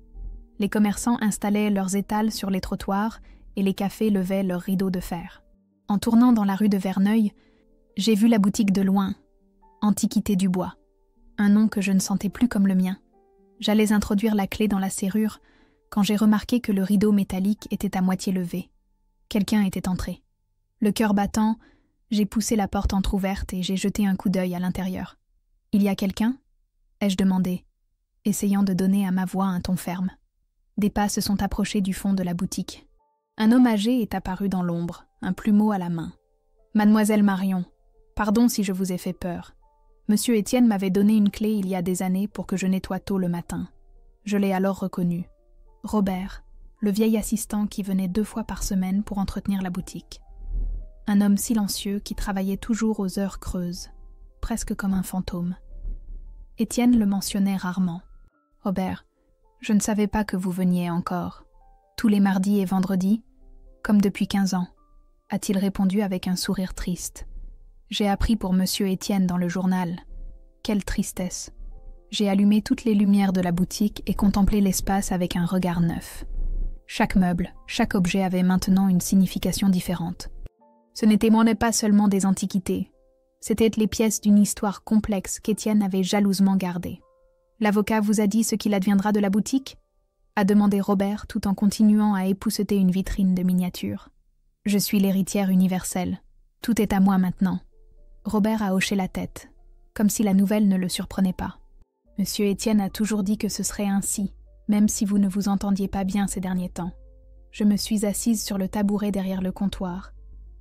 Les commerçants installaient leurs étals sur les trottoirs et les cafés levaient leurs rideaux de fer. En tournant dans la rue de Verneuil, j'ai vu la boutique de loin, Antiquité du bois, un nom que je ne sentais plus comme le mien. J'allais introduire la clé dans la serrure quand j'ai remarqué que le rideau métallique était à moitié levé. Quelqu'un était entré. Le cœur battant, j'ai poussé la porte entr'ouverte et j'ai jeté un coup d'œil à l'intérieur. « Il y a quelqu'un » ai-je demandé, essayant de donner à ma voix un ton ferme. Des pas se sont approchés du fond de la boutique. Un homme âgé est apparu dans l'ombre, un plumeau à la main. « Mademoiselle Marion, pardon si je vous ai fait peur. Monsieur Étienne m'avait donné une clé il y a des années pour que je nettoie tôt le matin. Je l'ai alors reconnu. Robert, le vieil assistant qui venait 2 fois par semaine pour entretenir la boutique. Un homme silencieux qui travaillait toujours aux heures creuses, presque comme un fantôme. Étienne le mentionnait rarement. « Robert, je ne savais pas que vous veniez encore. Tous les mardis et vendredis, comme depuis 15 ans, a-t-il répondu avec un sourire triste. J'ai appris pour monsieur Étienne dans le journal. Quelle tristesse. J'ai allumé toutes les lumières de la boutique et contemplé l'espace avec un regard neuf. Chaque meuble, chaque objet avait maintenant une signification différente. Ce n'étaient pas seulement des antiquités. C'étaient les pièces d'une histoire complexe qu'Étienne avait jalousement gardée. « L'avocat vous a dit ce qu'il adviendra de la boutique ?» a demandé Robert tout en continuant à épousseter une vitrine de miniatures. « Je suis l'héritière universelle. Tout est à moi maintenant. » Robert a hoché la tête, comme si la nouvelle ne le surprenait pas. « Monsieur Étienne a toujours dit que ce serait ainsi, même si vous ne vous entendiez pas bien ces derniers temps. » Je me suis assise sur le tabouret derrière le comptoir,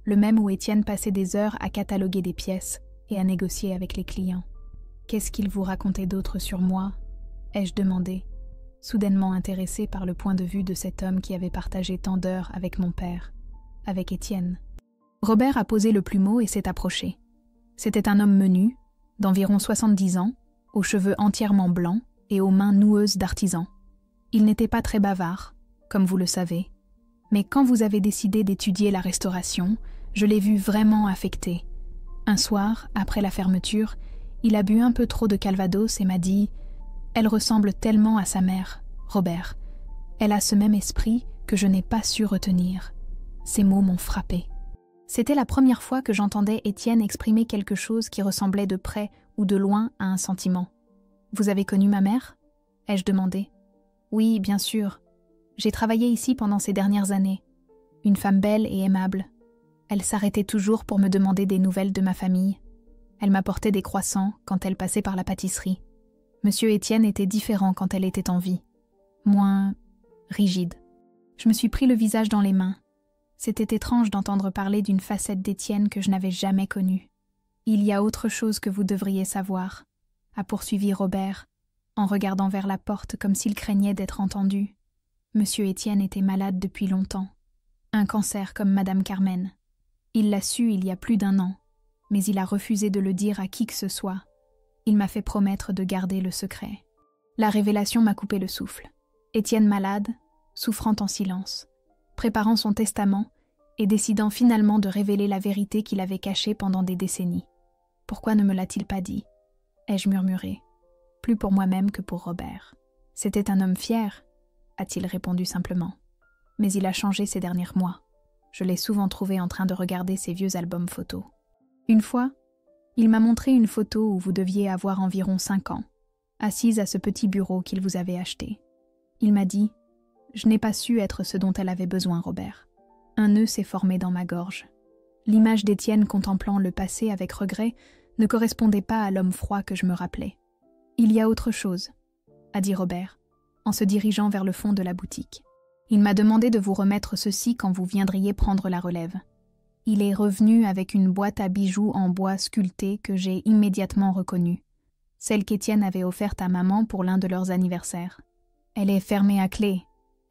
le même où Étienne passait des heures à cataloguer des pièces et à négocier avec les clients. « Qu'est-ce qu'il vous racontait d'autre sur moi ?» ai-je demandé, soudainement intéressée par le point de vue de cet homme qui avait partagé tant d'heures avec mon père, avec Étienne. Robert a posé le plumeau et s'est approché. C'était un homme menu, d'environ 70 ans, aux cheveux entièrement blancs et aux mains noueuses d'artisan. Il n'était pas très bavard, comme vous le savez, mais quand vous avez décidé d'étudier la restauration, je l'ai vu vraiment affecté. Un soir, après la fermeture, il a bu un peu trop de calvados et m'a dit « Elle ressemble tellement à sa mère, Robert. Elle a ce même esprit que je n'ai pas su retenir. » Ces mots m'ont frappé. C'était la première fois que j'entendais Étienne exprimer quelque chose qui ressemblait de près ou de loin à un sentiment. « Vous avez connu ma mère ?» ai-je demandé. « Oui, bien sûr. J'ai travaillé ici pendant ces dernières années. Une femme belle et aimable. Elle s'arrêtait toujours pour me demander des nouvelles de ma famille. Elle m'apportait des croissants quand elle passait par la pâtisserie. Monsieur Étienne était différent quand elle était en vie. Moins rigide. Je me suis pris le visage dans les mains. C'était étrange d'entendre parler d'une facette d'Étienne que je n'avais jamais connue. « Il y a autre chose que vous devriez savoir », a poursuivi Robert, en regardant vers la porte comme s'il craignait d'être entendu. Monsieur Étienne était malade depuis longtemps. Un cancer comme Madame Carmen. Il l'a su il y a plus d'1 an, mais il a refusé de le dire à qui que ce soit. Il m'a fait promettre de garder le secret. La révélation m'a coupé le souffle. Étienne malade, souffrant en silence, préparant son testament et décidant finalement de révéler la vérité qu'il avait cachée pendant des décennies. Pourquoi ne me l'a-t-il pas dit ? Ai-je murmuré, plus pour moi-même que pour Robert. C'était un homme fier, a-t-il répondu simplement. Mais il a changé ces derniers mois. Je l'ai souvent trouvé en train de regarder ses vieux albums photos. Une fois, il m'a montré une photo où vous deviez avoir environ 5 ans, assise à ce petit bureau qu'il vous avait acheté. Il m'a dit « Je n'ai pas su être ce dont elle avait besoin, Robert. » Un nœud s'est formé dans ma gorge. L'image d'Étienne contemplant le passé avec regret ne correspondait pas à l'homme froid que je me rappelais. « Il y a autre chose, » a dit Robert, en se dirigeant vers le fond de la boutique. « Il m'a demandé de vous remettre ceci quand vous viendriez prendre la relève. Il est revenu avec une boîte à bijoux en bois sculpté que j'ai immédiatement reconnue, celle qu'Étienne avait offerte à maman pour l'un de leurs anniversaires. « Elle est fermée à clé »,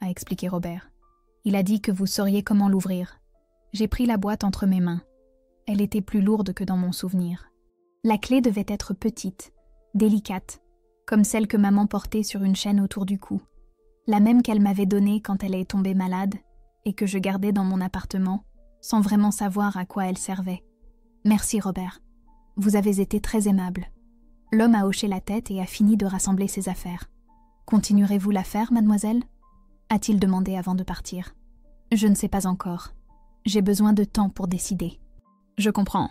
a expliqué Robert. « Il a dit que vous sauriez comment l'ouvrir. » J'ai pris la boîte entre mes mains. Elle était plus lourde que dans mon souvenir. La clé devait être petite, délicate, comme celle que maman portait sur une chaîne autour du cou, la même qu'elle m'avait donnée quand elle est tombée malade et que je gardais dans mon appartement, sans vraiment savoir à quoi elle servait. « Merci, Robert. Vous avez été très aimable. » L'homme a hoché la tête et a fini de rassembler ses affaires. « Continuerez-vous l'affaire, mademoiselle » a-t-il demandé avant de partir. « Je ne sais pas encore. J'ai besoin de temps pour décider. » « Je comprends.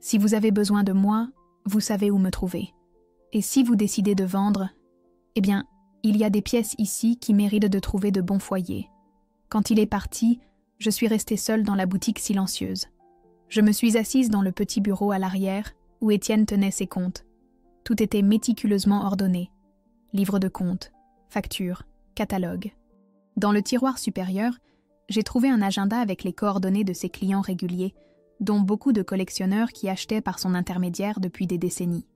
Si vous avez besoin de moi, vous savez où me trouver. Et si vous décidez de vendre, eh bien, il y a des pièces ici qui méritent de trouver de bons foyers. Quand il est parti, je suis restée seule dans la boutique silencieuse. Je me suis assise dans le petit bureau à l'arrière où Étienne tenait ses comptes. Tout était méticuleusement ordonné. Livres de comptes, factures, catalogues. Dans le tiroir supérieur, j'ai trouvé un agenda avec les coordonnées de ses clients réguliers, dont beaucoup de collectionneurs qui achetaient par son intermédiaire depuis des décennies.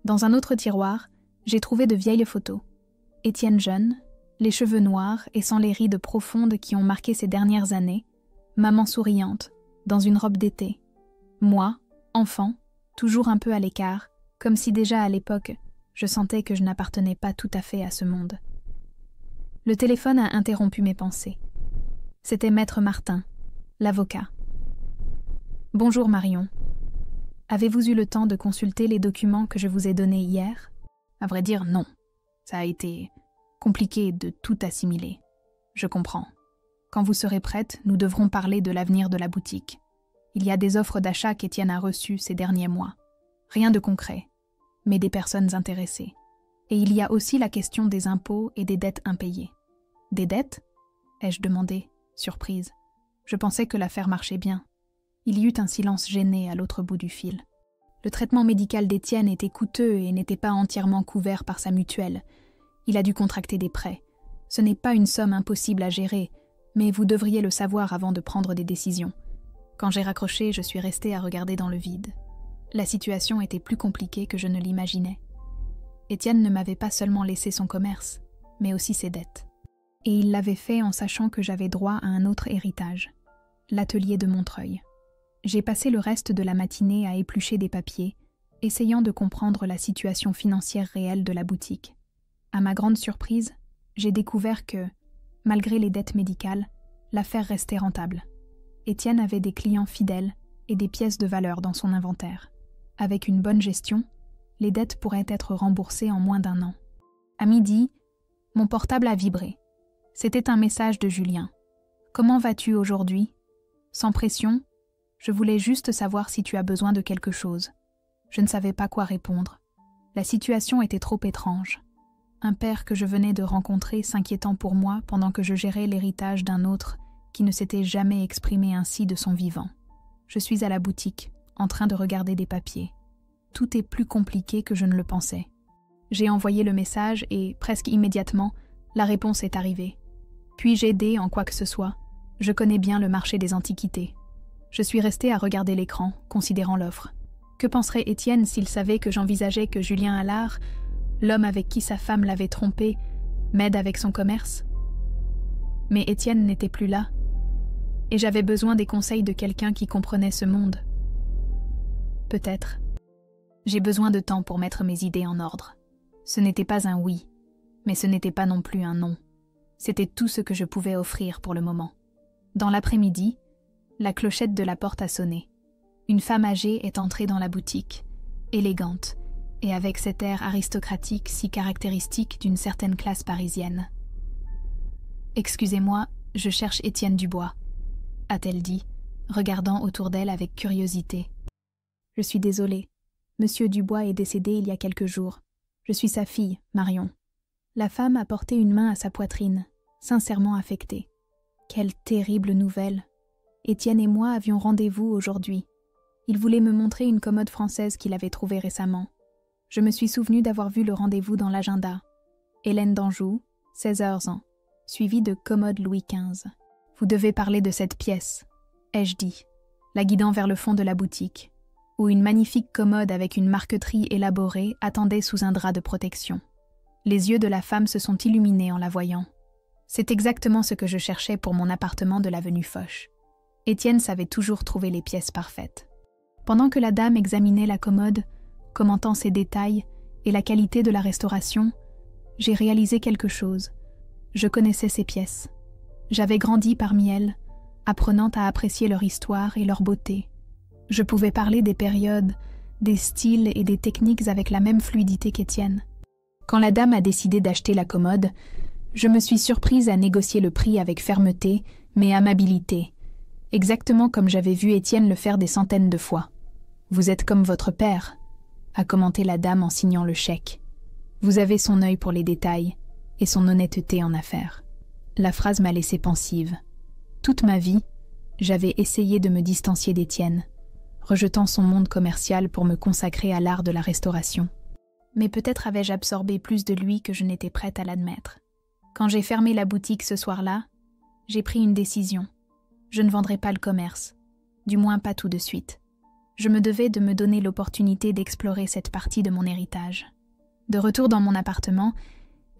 Dans un autre tiroir, j'ai trouvé de vieilles photos. Étienne jeune, les cheveux noirs et sans les rides profondes qui ont marqué ces dernières années, maman souriante, dans une robe d'été. Moi, enfant, toujours un peu à l'écart, comme si déjà à l'époque, je sentais que je n'appartenais pas tout à fait à ce monde. Le téléphone a interrompu mes pensées. C'était Maître Martin, l'avocat. « Bonjour Marion. Avez-vous eu le temps de consulter les documents que je vous ai donnés hier ?» À vrai dire, non. Ça a été compliqué de tout assimiler. Je comprends. Quand vous serez prête, nous devrons parler de l'avenir de la boutique. Il y a des offres d'achat qu'Étienne a reçues ces derniers mois. Rien de concret, mais des personnes intéressées. Et il y a aussi la question des impôts et des dettes impayées. « Des dettes ?» ai-je demandé, surprise. Je pensais que l'affaire marchait bien. Il y eut un silence gêné à l'autre bout du fil. Le traitement médical d'Étienne était coûteux et n'était pas entièrement couvert par sa mutuelle. Il a dû contracter des prêts. Ce n'est pas une somme impossible à gérer, mais vous devriez le savoir avant de prendre des décisions. Quand j'ai raccroché, je suis restée à regarder dans le vide. La situation était plus compliquée que je ne l'imaginais. Étienne ne m'avait pas seulement laissé son commerce, mais aussi ses dettes. Et il l'avait fait en sachant que j'avais droit à un autre héritage, l'atelier de Montreuil. J'ai passé le reste de la matinée à éplucher des papiers, essayant de comprendre la situation financière réelle de la boutique. À ma grande surprise, j'ai découvert que, malgré les dettes médicales, l'affaire restait rentable. Étienne avait des clients fidèles et des pièces de valeur dans son inventaire. Avec une bonne gestion, les dettes pourraient être remboursées en moins d'1 an. À midi, mon portable a vibré. C'était un message de Julien. « Comment vas-tu aujourd'hui ? Sans pression ? Je voulais juste savoir si tu as besoin de quelque chose. » Je ne savais pas quoi répondre. La situation était trop étrange. Un père que je venais de rencontrer s'inquiétant pour moi pendant que je gérais l'héritage d'un autre qui ne s'était jamais exprimé ainsi de son vivant. Je suis à la boutique, en train de regarder des papiers. Tout est plus compliqué que je ne le pensais. J'ai envoyé le message et, presque immédiatement, la réponse est arrivée. Puis-je aider en quoi que ce soit ? Je connais bien le marché des antiquités. Je suis restée à regarder l'écran, considérant l'offre. Que penserait Étienne s'il savait que j'envisageais que Julien Allard, l'homme avec qui sa femme l'avait trompé, m'aide avec son commerce ? Mais Étienne n'était plus là, et j'avais besoin des conseils de quelqu'un qui comprenait ce monde. Peut-être. J'ai besoin de temps pour mettre mes idées en ordre. Ce n'était pas un oui, mais ce n'était pas non plus un non. C'était tout ce que je pouvais offrir pour le moment. Dans l'après-midi, la clochette de la porte a sonné. Une femme âgée est entrée dans la boutique, élégante, et avec cet air aristocratique si caractéristique d'une certaine classe parisienne. « Excusez-moi, je cherche Étienne Dubois », a-t-elle dit, regardant autour d'elle avec curiosité. « Je suis désolée. Monsieur Dubois est décédé il y a quelques jours. Je suis sa fille, Marion. » La femme a porté une main à sa poitrine, sincèrement affectée. Quelle terrible nouvelle! Étienne et moi avions rendez-vous aujourd'hui. Il voulait me montrer une commode française qu'il avait trouvée récemment. Je me suis souvenue d'avoir vu le rendez-vous dans l'agenda. Hélène d'Anjou, 16h ans, suivie de commode Louis XV. « Vous devez parler de cette pièce, ai-je dit. la guidant vers le fond de la boutique, où une magnifique commode avec une marqueterie élaborée attendait sous un drap de protection. Les yeux de la femme se sont illuminés en la voyant. C'est exactement ce que je cherchais pour mon appartement de l'avenue Foch. Étienne savait toujours trouver les pièces parfaites. Pendant que la dame examinait la commode, commentant ses détails et la qualité de la restauration, j'ai réalisé quelque chose. Je connaissais ces pièces. J'avais grandi parmi elles, apprenant à apprécier leur histoire et leur beauté. Je pouvais parler des périodes, des styles et des techniques avec la même fluidité qu'Étienne. Quand la dame a décidé d'acheter la commode, je me suis surprise à négocier le prix avec fermeté, mais amabilité, exactement comme j'avais vu Étienne le faire des centaines de fois. « Vous êtes comme votre père », a commenté la dame en signant le chèque. « Vous avez son œil pour les détails et son honnêteté en affaires. » La phrase m'a laissée pensive. Toute ma vie, j'avais essayé de me distancier d'Étienne, rejetant son monde commercial pour me consacrer à l'art de la restauration. Mais peut-être avais-je absorbé plus de lui que je n'étais prête à l'admettre. Quand j'ai fermé la boutique ce soir-là, j'ai pris une décision. Je ne vendrai pas le commerce, du moins pas tout de suite. Je me devais de me donner l'opportunité d'explorer cette partie de mon héritage. De retour dans mon appartement,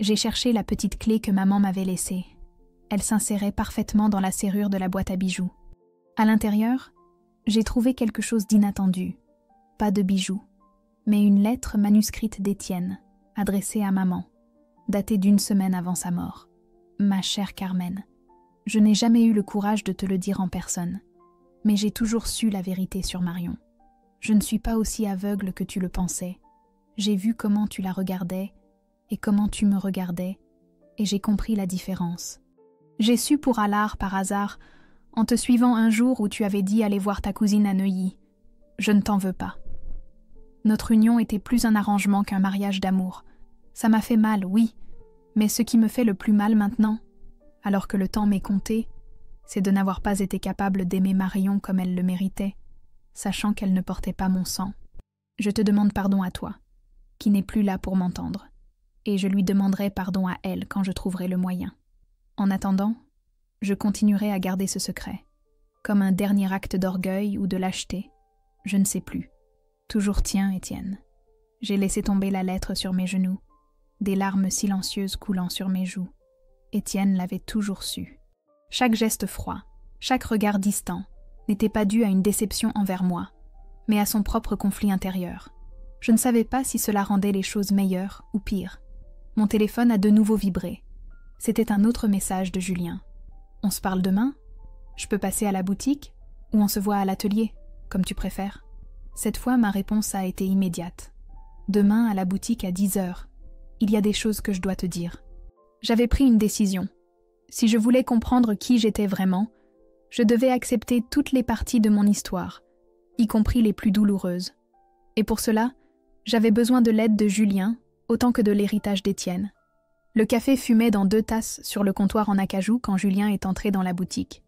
j'ai cherché la petite clé que maman m'avait laissée. Elle s'insérait parfaitement dans la serrure de la boîte à bijoux. À l'intérieur, j'ai trouvé quelque chose d'inattendu. Pas de bijoux, mais une lettre manuscrite d'Étienne, adressée à maman, datée d'1 semaine avant sa mort. « Ma chère Carmen, je n'ai jamais eu le courage de te le dire en personne, mais j'ai toujours su la vérité sur Marion. Je ne suis pas aussi aveugle que tu le pensais. J'ai vu comment tu la regardais et comment tu me regardais, et j'ai compris la différence. J'ai su pour Allard par hasard, en te suivant un jour où tu avais dit aller voir ta cousine à Neuilly. Je ne t'en veux pas. Notre union était plus un arrangement qu'un mariage d'amour. Ça m'a fait mal, oui, mais ce qui me fait le plus mal maintenant, alors que le temps m'est compté, c'est de n'avoir pas été capable d'aimer Marion comme elle le méritait, sachant qu'elle ne portait pas mon sang. Je te demande pardon à toi, qui n'es plus là pour m'entendre, et je lui demanderai pardon à elle quand je trouverai le moyen. En attendant, je continuerai à garder ce secret, comme un dernier acte d'orgueil ou de lâcheté, je ne sais plus. Toujours tien, Étienne. J'ai laissé tomber la lettre sur mes genoux, des larmes silencieuses coulant sur mes joues. Étienne l'avait toujours su. Chaque geste froid, chaque regard distant, n'était pas dû à une déception envers moi, mais à son propre conflit intérieur. Je ne savais pas si cela rendait les choses meilleures ou pires. Mon téléphone a de nouveau vibré. C'était un autre message de Julien. « On se parle demain ? Je peux passer à la boutique ? Ou on se voit à l'atelier, comme tu préfères ?» Cette fois, ma réponse a été immédiate. « Demain, à la boutique à 10h. Il y a des choses que je dois te dire. » J'avais pris une décision. Si je voulais comprendre qui j'étais vraiment, je devais accepter toutes les parties de mon histoire, y compris les plus douloureuses. Et pour cela, j'avais besoin de l'aide de Julien, autant que de l'héritage d'Étienne. Le café fumait dans 2 tasses sur le comptoir en acajou quand Julien est entré dans la boutique.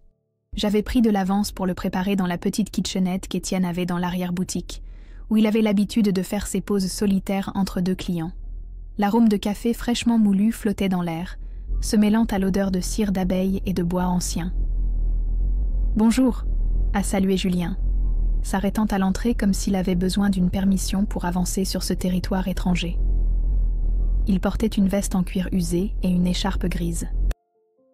J'avais pris de l'avance pour le préparer dans la petite kitchenette qu'Étienne avait dans l'arrière-boutique, où il avait l'habitude de faire ses pauses solitaires entre 2 clients. L'arôme de café fraîchement moulu flottait dans l'air, se mêlant à l'odeur de cire d'abeille et de bois ancien. « Bonjour », a salué Julien, s'arrêtant à l'entrée comme s'il avait besoin d'une permission pour avancer sur ce territoire étranger. Il portait une veste en cuir usé et une écharpe grise.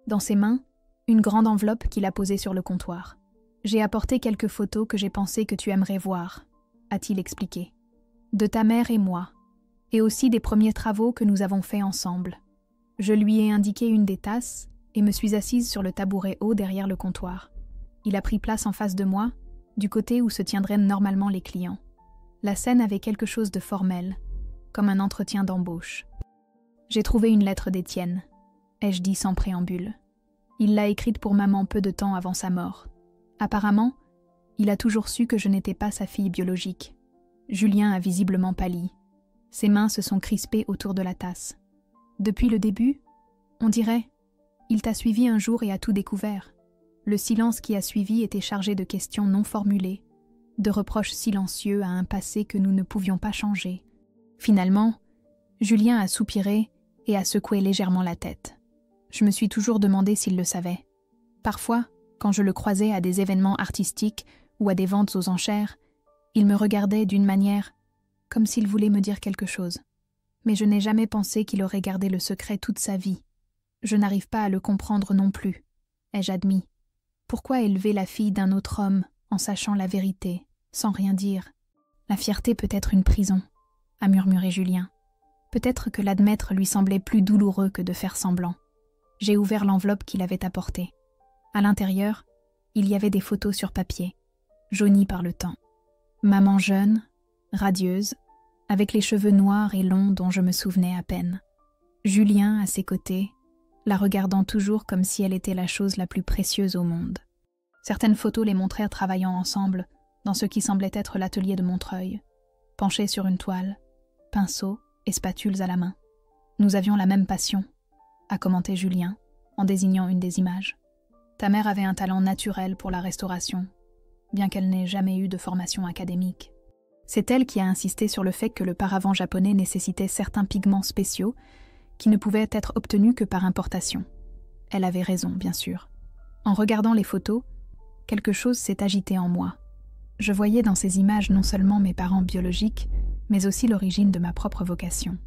Dans ses mains, une grande enveloppe qu'il a posée sur le comptoir. « J'ai apporté quelques photos que j'ai pensé que tu aimerais voir », a-t-il expliqué. « De ta mère et moi, et aussi des premiers travaux que nous avons faits ensemble. » Je lui ai indiqué une des tasses et me suis assise sur le tabouret haut derrière le comptoir. Il a pris place en face de moi, du côté où se tiendraient normalement les clients. La scène avait quelque chose de formel, comme un entretien d'embauche. J'ai trouvé une lettre d'Étienne, ai-je dit sans préambule. Il l'a écrite pour maman peu de temps avant sa mort. Apparemment, il a toujours su que je n'étais pas sa fille biologique. Julien a visiblement pâli. Ses mains se sont crispées autour de la tasse. Depuis le début, on dirait, il t'a suivi un jour et a tout découvert. Le silence qui a suivi était chargé de questions non formulées, de reproches silencieux à un passé que nous ne pouvions pas changer. Finalement, Julien a soupiré et a secoué légèrement la tête. Je me suis toujours demandé s'il le savait. Parfois, quand je le croisais à des événements artistiques ou à des ventes aux enchères, il me regardait d'une manière comme s'il voulait me dire quelque chose. Mais je n'ai jamais pensé qu'il aurait gardé le secret toute sa vie. Je n'arrive pas à le comprendre non plus, ai-je admis. Pourquoi élever la fille d'un autre homme en sachant la vérité, sans rien dire? La fierté peut être une prison, a murmuré Julien. Peut-être que l'admettre lui semblait plus douloureux que de faire semblant. J'ai ouvert l'enveloppe qu'il avait apportée. À l'intérieur, il y avait des photos sur papier, jaunies par le temps. Maman jeune, radieuse, avec les cheveux noirs et longs dont je me souvenais à peine. Julien, à ses côtés, la regardant toujours comme si elle était la chose la plus précieuse au monde. Certaines photos les montrèrent travaillant ensemble, dans ce qui semblait être l'atelier de Montreuil, penchés sur une toile, pinceaux et spatules à la main. Nous avions la même passion, a commenté Julien, en désignant une des images. Ta mère avait un talent naturel pour la restauration, bien qu'elle n'ait jamais eu de formation académique. C'est elle qui a insisté sur le fait que le paravent japonais nécessitait certains pigments spéciaux qui ne pouvaient être obtenus que par importation. Elle avait raison, bien sûr. En regardant les photos, quelque chose s'est agité en moi. Je voyais dans ces images non seulement mes parents biologiques, mais aussi l'origine de ma propre vocation.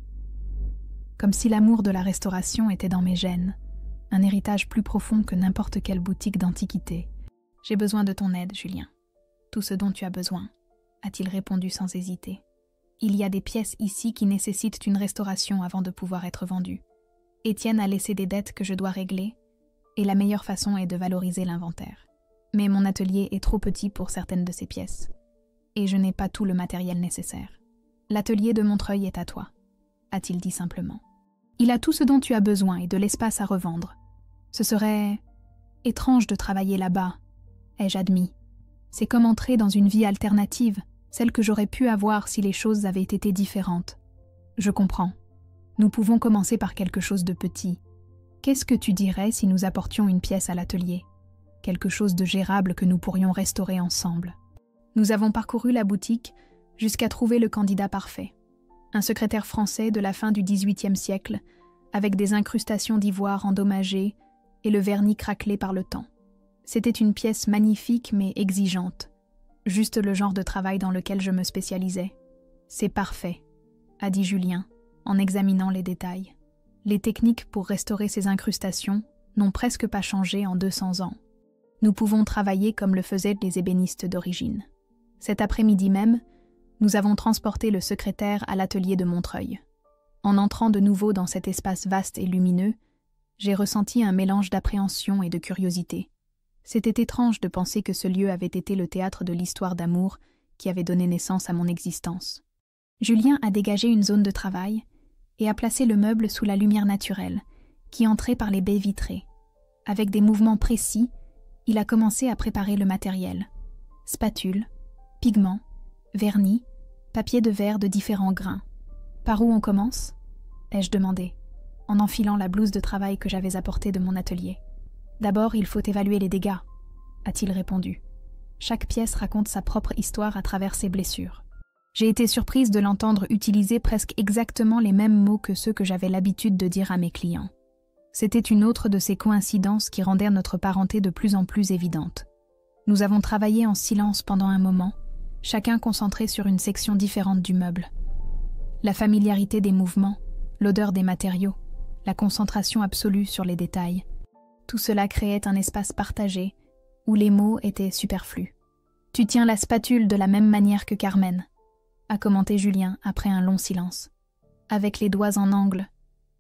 Comme si l'amour de la restauration était dans mes gènes, un héritage plus profond que n'importe quelle boutique d'antiquité. J'ai besoin de ton aide, Julien. Tout ce dont tu as besoin, a-t-il répondu sans hésiter. Il y a des pièces ici qui nécessitent une restauration avant de pouvoir être vendues. Étienne a laissé des dettes que je dois régler, et la meilleure façon est de valoriser l'inventaire. Mais mon atelier est trop petit pour certaines de ces pièces, et je n'ai pas tout le matériel nécessaire. L'atelier de Montreuil est à toi, a-t-il dit simplement. Il a tout ce dont tu as besoin et de l'espace à revendre. Ce serait étrange de travailler là-bas, ai-je admis. C'est comme entrer dans une vie alternative, celle que j'aurais pu avoir si les choses avaient été différentes. Je comprends. Nous pouvons commencer par quelque chose de petit. Qu'est-ce que tu dirais si nous apportions une pièce à l'atelier? Quelque chose de gérable que nous pourrions restaurer ensemble. Nous avons parcouru la boutique jusqu'à trouver le candidat parfait. Un secrétaire français de la fin du XVIIIe siècle, avec des incrustations d'ivoire endommagées et le vernis craquelé par le temps. C'était une pièce magnifique mais exigeante, juste le genre de travail dans lequel je me spécialisais. C'est parfait, a dit Julien, en examinant les détails. Les techniques pour restaurer ces incrustations n'ont presque pas changé en 200 ans. Nous pouvons travailler comme le faisaient les ébénistes d'origine. Cet après-midi même, nous avons transporté le secrétaire à l'atelier de Montreuil. En entrant de nouveau dans cet espace vaste et lumineux, j'ai ressenti un mélange d'appréhension et de curiosité. C'était étrange de penser que ce lieu avait été le théâtre de l'histoire d'amour qui avait donné naissance à mon existence. Julien a dégagé une zone de travail et a placé le meuble sous la lumière naturelle, qui entrait par les baies vitrées. Avec des mouvements précis, il a commencé à préparer le matériel. Spatules, pigments, vernis, papier de verre de différents grains. Par où on commence? Ai-je demandé, en enfilant la blouse de travail que j'avais apportée de mon atelier. D'abord, il faut évaluer les dégâts, a-t-il répondu. Chaque pièce raconte sa propre histoire à travers ses blessures. J'ai été surprise de l'entendre utiliser presque exactement les mêmes mots que ceux que j'avais l'habitude de dire à mes clients. C'était une autre de ces coïncidences qui rendèrent notre parenté de plus en plus évidente. Nous avons travaillé en silence pendant un moment, chacun concentré sur une section différente du meuble. La familiarité des mouvements, l'odeur des matériaux, la concentration absolue sur les détails. Tout cela créait un espace partagé où les mots étaient superflus. « Tu tiens la spatule de la même manière que Carmen », a commenté Julien après un long silence. « Avec les doigts en angle,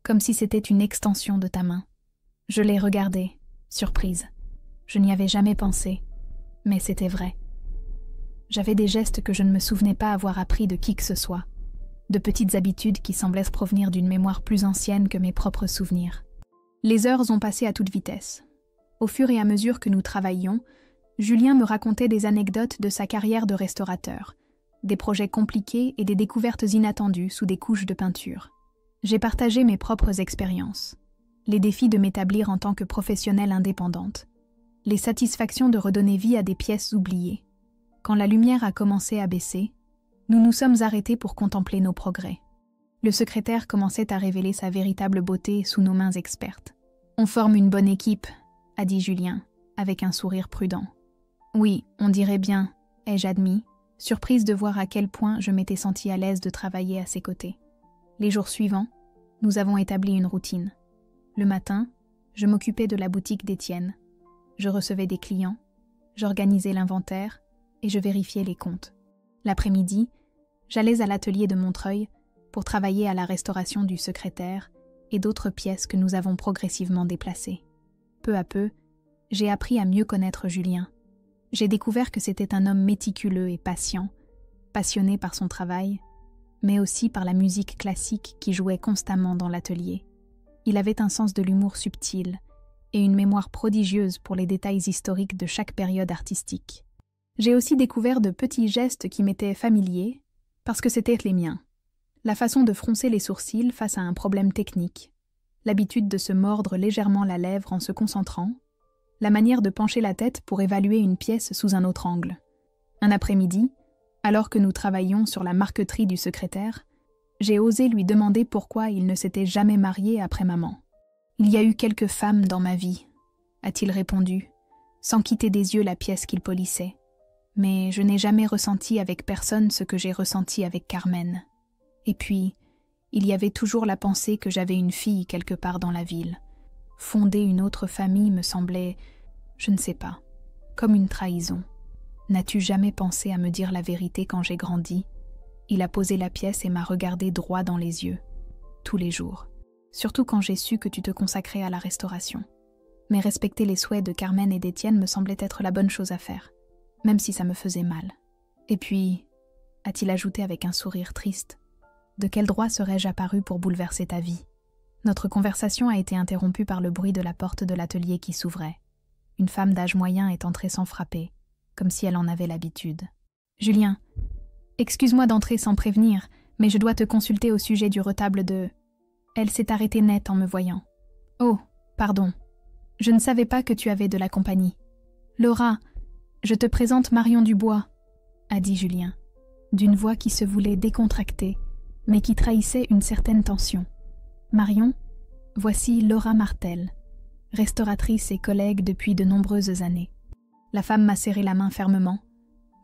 comme si c'était une extension de ta main. » Je l'ai regardée, surprise. Je n'y avais jamais pensé, mais c'était vrai. J'avais des gestes que je ne me souvenais pas avoir appris de qui que ce soit, de petites habitudes qui semblaient provenir d'une mémoire plus ancienne que mes propres souvenirs. Les heures ont passé à toute vitesse. Au fur et à mesure que nous travaillions, Julien me racontait des anecdotes de sa carrière de restaurateur, des projets compliqués et des découvertes inattendues sous des couches de peinture. J'ai partagé mes propres expériences, les défis de m'établir en tant que professionnelle indépendante, les satisfactions de redonner vie à des pièces oubliées. Quand la lumière a commencé à baisser, nous nous sommes arrêtés pour contempler nos progrès. Le secrétaire commençait à révéler sa véritable beauté sous nos mains expertes. « On forme une bonne équipe », a dit Julien, avec un sourire prudent. « Oui, on dirait bien, ai-je admis, surprise de voir à quel point je m'étais sentie à l'aise de travailler à ses côtés. Les jours suivants, nous avons établi une routine. Le matin, je m'occupais de la boutique d'Étienne. Je recevais des clients, j'organisais l'inventaire et je vérifiais les comptes. L'après-midi, j'allais à l'atelier de Montreuil pour travailler à la restauration du secrétaire et d'autres pièces que nous avons progressivement déplacées. Peu à peu, j'ai appris à mieux connaître Julien. J'ai découvert que c'était un homme méticuleux et patient, passionné par son travail, mais aussi par la musique classique qui jouait constamment dans l'atelier. Il avait un sens de l'humour subtil et une mémoire prodigieuse pour les détails historiques de chaque période artistique. J'ai aussi découvert de petits gestes qui m'étaient familiers, parce que c'étaient les miens. La façon de froncer les sourcils face à un problème technique, l'habitude de se mordre légèrement la lèvre en se concentrant, la manière de pencher la tête pour évaluer une pièce sous un autre angle. Un après-midi, alors que nous travaillions sur la marqueterie du secrétaire, j'ai osé lui demander pourquoi il ne s'était jamais marié après maman. « Il y a eu quelques femmes dans ma vie », a-t-il répondu, sans quitter des yeux la pièce qu'il polissait. « Mais je n'ai jamais ressenti avec personne ce que j'ai ressenti avec Carmen. Et puis, il y avait toujours la pensée que j'avais une fille quelque part dans la ville. Fonder une autre famille me semblait, je ne sais pas, comme une trahison. N'as-tu jamais pensé à me dire la vérité quand j'ai grandi ? » Il a posé la pièce et m'a regardé droit dans les yeux, tous les jours. Surtout quand j'ai su que tu te consacrais à la restauration. Mais respecter les souhaits de Carmen et d'Étienne me semblait être la bonne chose à faire, même si ça me faisait mal. Et puis, a-t-il ajouté avec un sourire triste, de quel droit serais-je apparu pour bouleverser ta vie ? Notre conversation a été interrompue par le bruit de la porte de l'atelier qui s'ouvrait. Une femme d'âge moyen est entrée sans frapper, comme si elle en avait l'habitude. « Julien, excuse-moi d'entrer sans prévenir, mais je dois te consulter au sujet du retable de... » Elle s'est arrêtée net en me voyant. « Oh, pardon. Je ne savais pas que tu avais de la compagnie. Laura, je te présente Marion Dubois, » a dit Julien, d'une voix qui se voulait décontractée, mais qui trahissait une certaine tension. « Marion, voici Laura Martel, restauratrice et collègue depuis de nombreuses années. » La femme m'a serré la main fermement,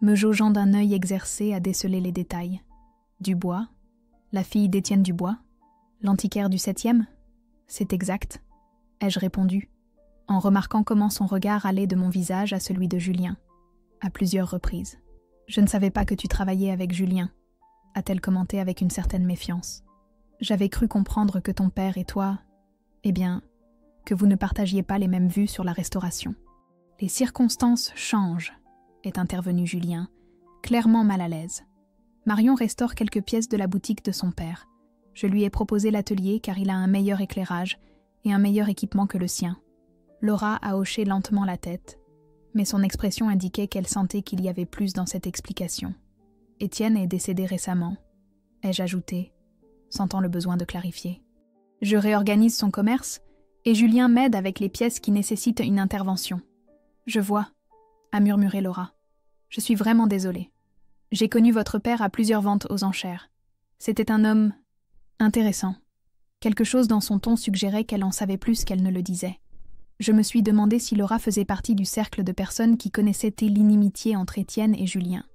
me jaugeant d'un œil exercé à déceler les détails. « Dubois, la fille d'Étienne Dubois, l'antiquaire du 7e ? C'est exact, » ai-je répondu, en remarquant comment son regard allait de mon visage à celui de Julien, à plusieurs reprises. « Je ne savais pas que tu travaillais avec Julien, » a-t-elle commenté avec une certaine méfiance. « J'avais cru comprendre que ton père et toi, eh bien, que vous ne partagiez pas les mêmes vues sur la restauration. » « Les circonstances changent, » est intervenu Julien, clairement mal à l'aise. Marion restaure quelques pièces de la boutique de son père. Je lui ai proposé l'atelier car il a un meilleur éclairage et un meilleur équipement que le sien. Laura a hoché lentement la tête, mais son expression indiquait qu'elle sentait qu'il y avait plus dans cette explication. Étienne est décédé récemment, ai-je ajouté, sentant le besoin de clarifier. Je réorganise son commerce et Julien m'aide avec les pièces qui nécessitent une intervention. Je vois, a murmuré Laura. Je suis vraiment désolée. J'ai connu votre père à plusieurs ventes aux enchères. C'était un homme intéressant. Quelque chose dans son ton suggérait qu'elle en savait plus qu'elle ne le disait. Je me suis demandé si Laura faisait partie du cercle de personnes qui connaissaient l'inimitié entre Étienne et Julien.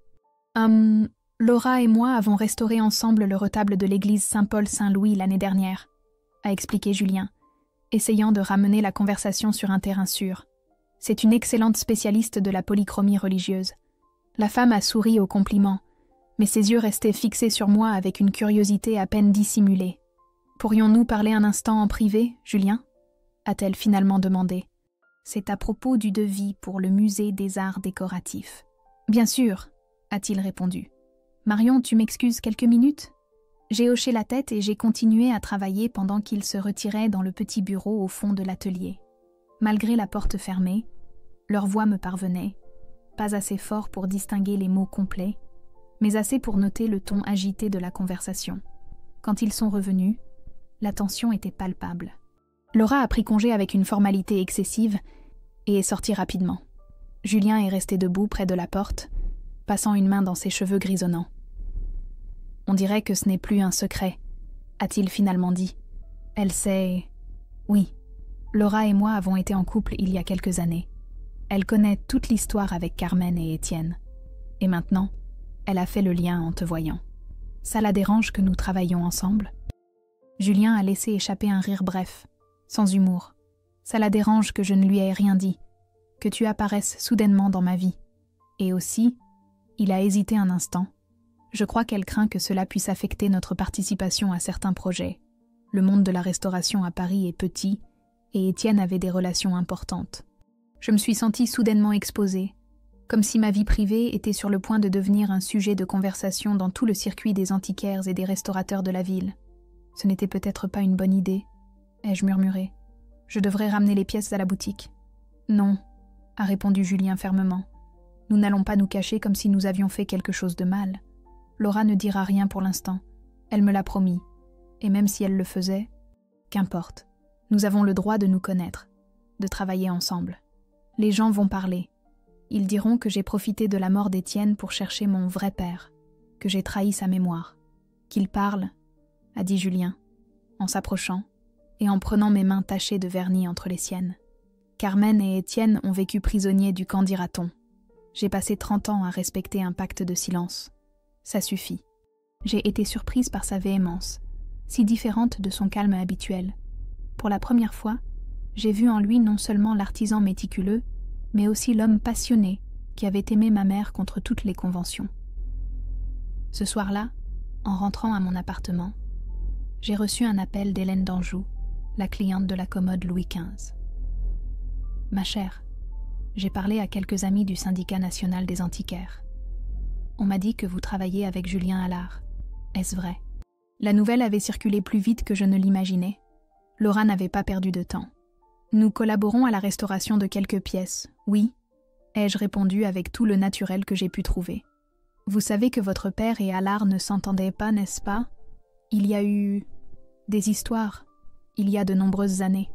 Laura et moi avons restauré ensemble le retable de l'église Saint-Paul-Saint-Louis l'année dernière, a expliqué Julien, essayant de ramener la conversation sur un terrain sûr. C'est une excellente spécialiste de la polychromie religieuse. La femme a souri au compliment, mais ses yeux restaient fixés sur moi avec une curiosité à peine dissimulée. « Pourrions-nous parler un instant en privé, Julien ?» a-t-elle finalement demandé. « C'est à propos du devis pour le musée des arts décoratifs. »« Bien sûr, » a-t-il répondu. « Marion, tu m'excuses quelques minutes ?» J'ai hoché la tête et j'ai continué à travailler pendant qu'il se retirait dans le petit bureau au fond de l'atelier. Malgré la porte fermée, leur voix me parvenait, pas assez fort pour distinguer les mots complets, mais assez pour noter le ton agité de la conversation. Quand ils sont revenus, la tension était palpable. Laura a pris congé avec une formalité excessive et est sortie rapidement. Julien est resté debout près de la porte, passant une main dans ses cheveux grisonnants. « On dirait que ce n'est plus un secret », a-t-il finalement dit. « Elle sait... » « Oui. Laura et moi avons été en couple il y a quelques années. Elle connaît toute l'histoire avec Carmen et Étienne. Et maintenant, elle a fait le lien en te voyant. Ça la dérange que nous travaillions ensemble? Julien a laissé échapper un rire bref, sans humour. Ça la dérange que je ne lui ai rien dit, que tu apparaisses soudainement dans ma vie. Et aussi, il a hésité un instant. Je crois qu'elle craint que cela puisse affecter notre participation à certains projets. Le monde de la restauration à Paris est petit, et Étienne avait des relations importantes. Je me suis sentie soudainement exposée, comme si ma vie privée était sur le point de devenir un sujet de conversation dans tout le circuit des antiquaires et des restaurateurs de la ville. Ce n'était peut-être pas une bonne idée, ai-je murmuré. Je devrais ramener les pièces à la boutique. Non, a répondu Julien fermement. Nous n'allons pas nous cacher comme si nous avions fait quelque chose de mal. Laura ne dira rien pour l'instant. Elle me l'a promis. Et même si elle le faisait, qu'importe. Nous avons le droit de nous connaître, de travailler ensemble. Les gens vont parler. Ils diront que j'ai profité de la mort d'Étienne pour chercher mon vrai père, que j'ai trahi sa mémoire. Qu'il parle, a dit Julien, en s'approchant et en prenant mes mains tachées de vernis entre les siennes. Carmen et Étienne ont vécu prisonniers du camp d'Iraton. J'ai passé 30 ans à respecter un pacte de silence. Ça suffit. J'ai été surprise par sa véhémence, si différente de son calme habituel. Pour la première fois, j'ai vu en lui non seulement l'artisan méticuleux, mais aussi l'homme passionné qui avait aimé ma mère contre toutes les conventions. Ce soir-là, en rentrant à mon appartement, j'ai reçu un appel d'Hélène d'Anjou, la cliente de la commode Louis XV. « Ma chère, j'ai parlé à quelques amis du syndicat national des antiquaires. On m'a dit que vous travaillez avec Julien Allard. Est-ce vrai ?» La nouvelle avait circulé plus vite que je ne l'imaginais. Laura n'avait pas perdu de temps. « Nous collaborons à la restauration de quelques pièces, oui, » ai-je répondu avec tout le naturel que j'ai pu trouver. « Vous savez que votre père et Allard ne s'entendaient pas, n'est-ce pas? Il y a eu des histoires, il y a de nombreuses années.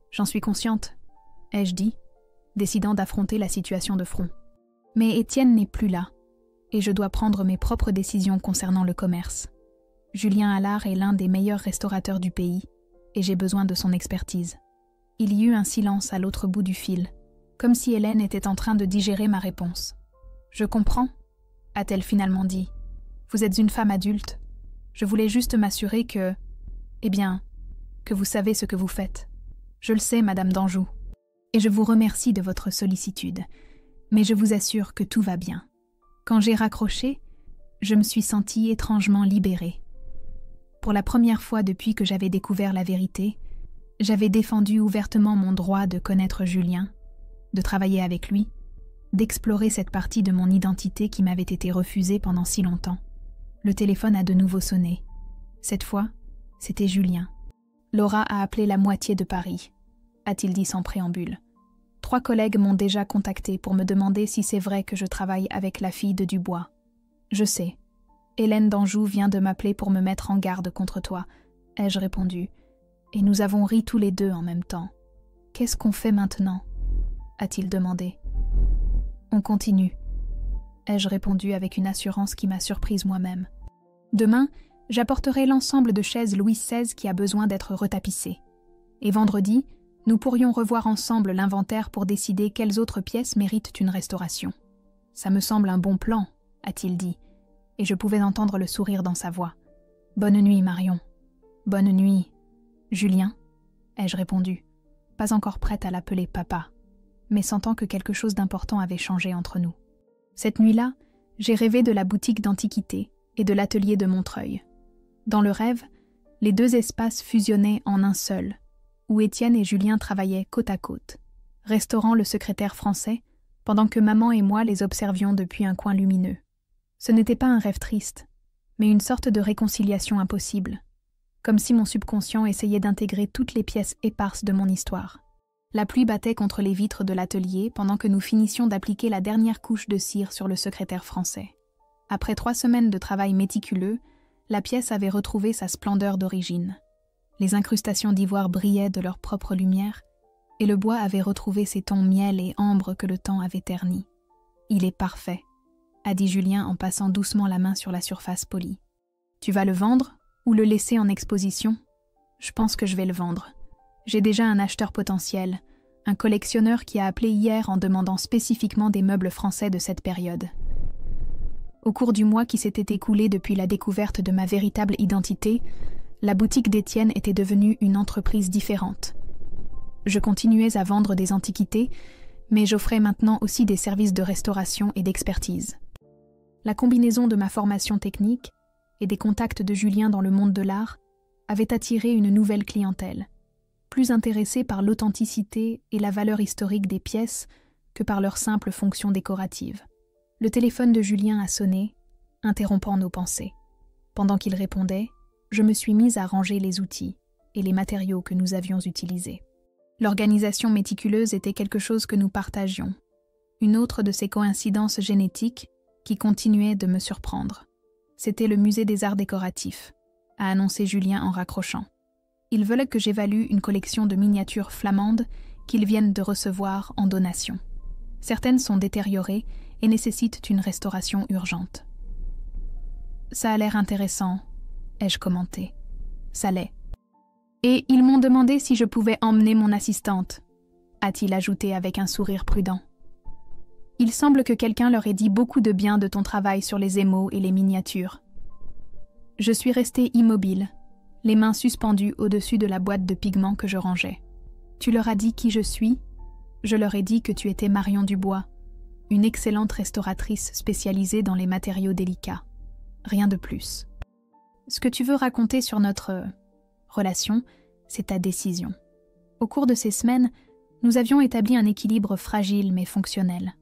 J'en suis consciente, » ai-je dit, décidant d'affronter la situation de front. Mais Étienne n'est plus là, et je dois prendre mes propres décisions concernant le commerce. Julien Allard est l'un des meilleurs restaurateurs du pays, et j'ai besoin de son expertise. Il y eut un silence à l'autre bout du fil, comme si Hélène était en train de digérer ma réponse. « Je comprends », a-t-elle finalement dit. « Vous êtes une femme adulte. Je voulais juste m'assurer que... que vous savez ce que vous faites. Je le sais, Madame d'Anjou. Et je vous remercie de votre sollicitude, mais je vous assure que tout va bien. » Quand j'ai raccroché, je me suis sentie étrangement libérée. Pour la première fois depuis que j'avais découvert la vérité, j'avais défendu ouvertement mon droit de connaître Julien, de travailler avec lui, d'explorer cette partie de mon identité qui m'avait été refusée pendant si longtemps. Le téléphone a de nouveau sonné. Cette fois, c'était Julien. « Laura a appelé la moitié de Paris », a-t-il dit sans préambule. 3 collègues m'ont déjà contacté pour me demander si c'est vrai que je travaille avec la fille de Dubois. Je sais. Hélène d'Anjou vient de m'appeler pour me mettre en garde contre toi, ai-je répondu, et nous avons ri tous les deux en même temps. Qu'est-ce qu'on fait maintenant? A-t-il demandé. On continue, ai-je répondu avec une assurance qui m'a surprise moi-même. Demain, j'apporterai l'ensemble de chaises Louis XVI qui a besoin d'être retapissé. Et vendredi, nous pourrions revoir ensemble l'inventaire pour décider quelles autres pièces méritent une restauration. Ça me semble un bon plan, a-t-il dit, et je pouvais entendre le sourire dans sa voix. Bonne nuit, Marion. Bonne nuit, Julien, ai-je répondu, pas encore prête à l'appeler papa, mais sentant que quelque chose d'important avait changé entre nous. Cette nuit-là, j'ai rêvé de la boutique d'antiquités et de l'atelier de Montreuil. Dans le rêve, les 2 espaces fusionnaient en un seul, où Étienne et Julien travaillaient côte à côte, restaurant le secrétaire français, pendant que maman et moi les observions depuis un coin lumineux. Ce n'était pas un rêve triste, mais une sorte de réconciliation impossible, comme si mon subconscient essayait d'intégrer toutes les pièces éparses de mon histoire. La pluie battait contre les vitres de l'atelier pendant que nous finissions d'appliquer la dernière couche de cire sur le secrétaire français. Après 3 semaines de travail méticuleux, la pièce avait retrouvé sa splendeur d'origine. Les incrustations d'ivoire brillaient de leur propre lumière, et le bois avait retrouvé ses tons miel et ambre que le temps avait ternis. « Il est parfait », a dit Julien en passant doucement la main sur la surface polie. « Tu vas le vendre ou le laisser en exposition ? Je pense que je vais le vendre. J'ai déjà un acheteur potentiel, un collectionneur qui a appelé hier en demandant spécifiquement des meubles français de cette période. Au cours du mois qui s'était écoulé depuis la découverte de ma véritable identité, la boutique d'Étienne était devenue une entreprise différente. Je continuais à vendre des antiquités, mais j'offrais maintenant aussi des services de restauration et d'expertise. La combinaison de ma formation technique et des contacts de Julien dans le monde de l'art avait attiré une nouvelle clientèle, plus intéressée par l'authenticité et la valeur historique des pièces que par leur simple fonction décorative. Le téléphone de Julien a sonné, interrompant nos pensées. Pendant qu'il répondait, je me suis mise à ranger les outils et les matériaux que nous avions utilisés. L'organisation méticuleuse était quelque chose que nous partagions, une autre de ces coïncidences génétiques qui continuait de me surprendre. C'était le musée des arts décoratifs, a annoncé Julien en raccrochant. Ils veulent que j'évalue une collection de miniatures flamandes qu'ils viennent de recevoir en donation. Certaines sont détériorées et nécessitent une restauration urgente. Ça a l'air intéressant, ai-je commenté. Ça l'est. Et ils m'ont demandé si je pouvais emmener mon assistante, a-t-il ajouté avec un sourire prudent. Il semble que quelqu'un leur ait dit beaucoup de bien de ton travail sur les émaux et les miniatures. Je suis restée immobile, les mains suspendues au-dessus de la boîte de pigments que je rangeais. Tu leur as dit qui je suis ? Je leur ai dit que tu étais Marion Dubois, une excellente restauratrice spécialisée dans les matériaux délicats. Rien de plus. Ce que tu veux raconter sur notre relation, c'est ta décision. Au cours de ces semaines, nous avions établi un équilibre fragile mais fonctionnel.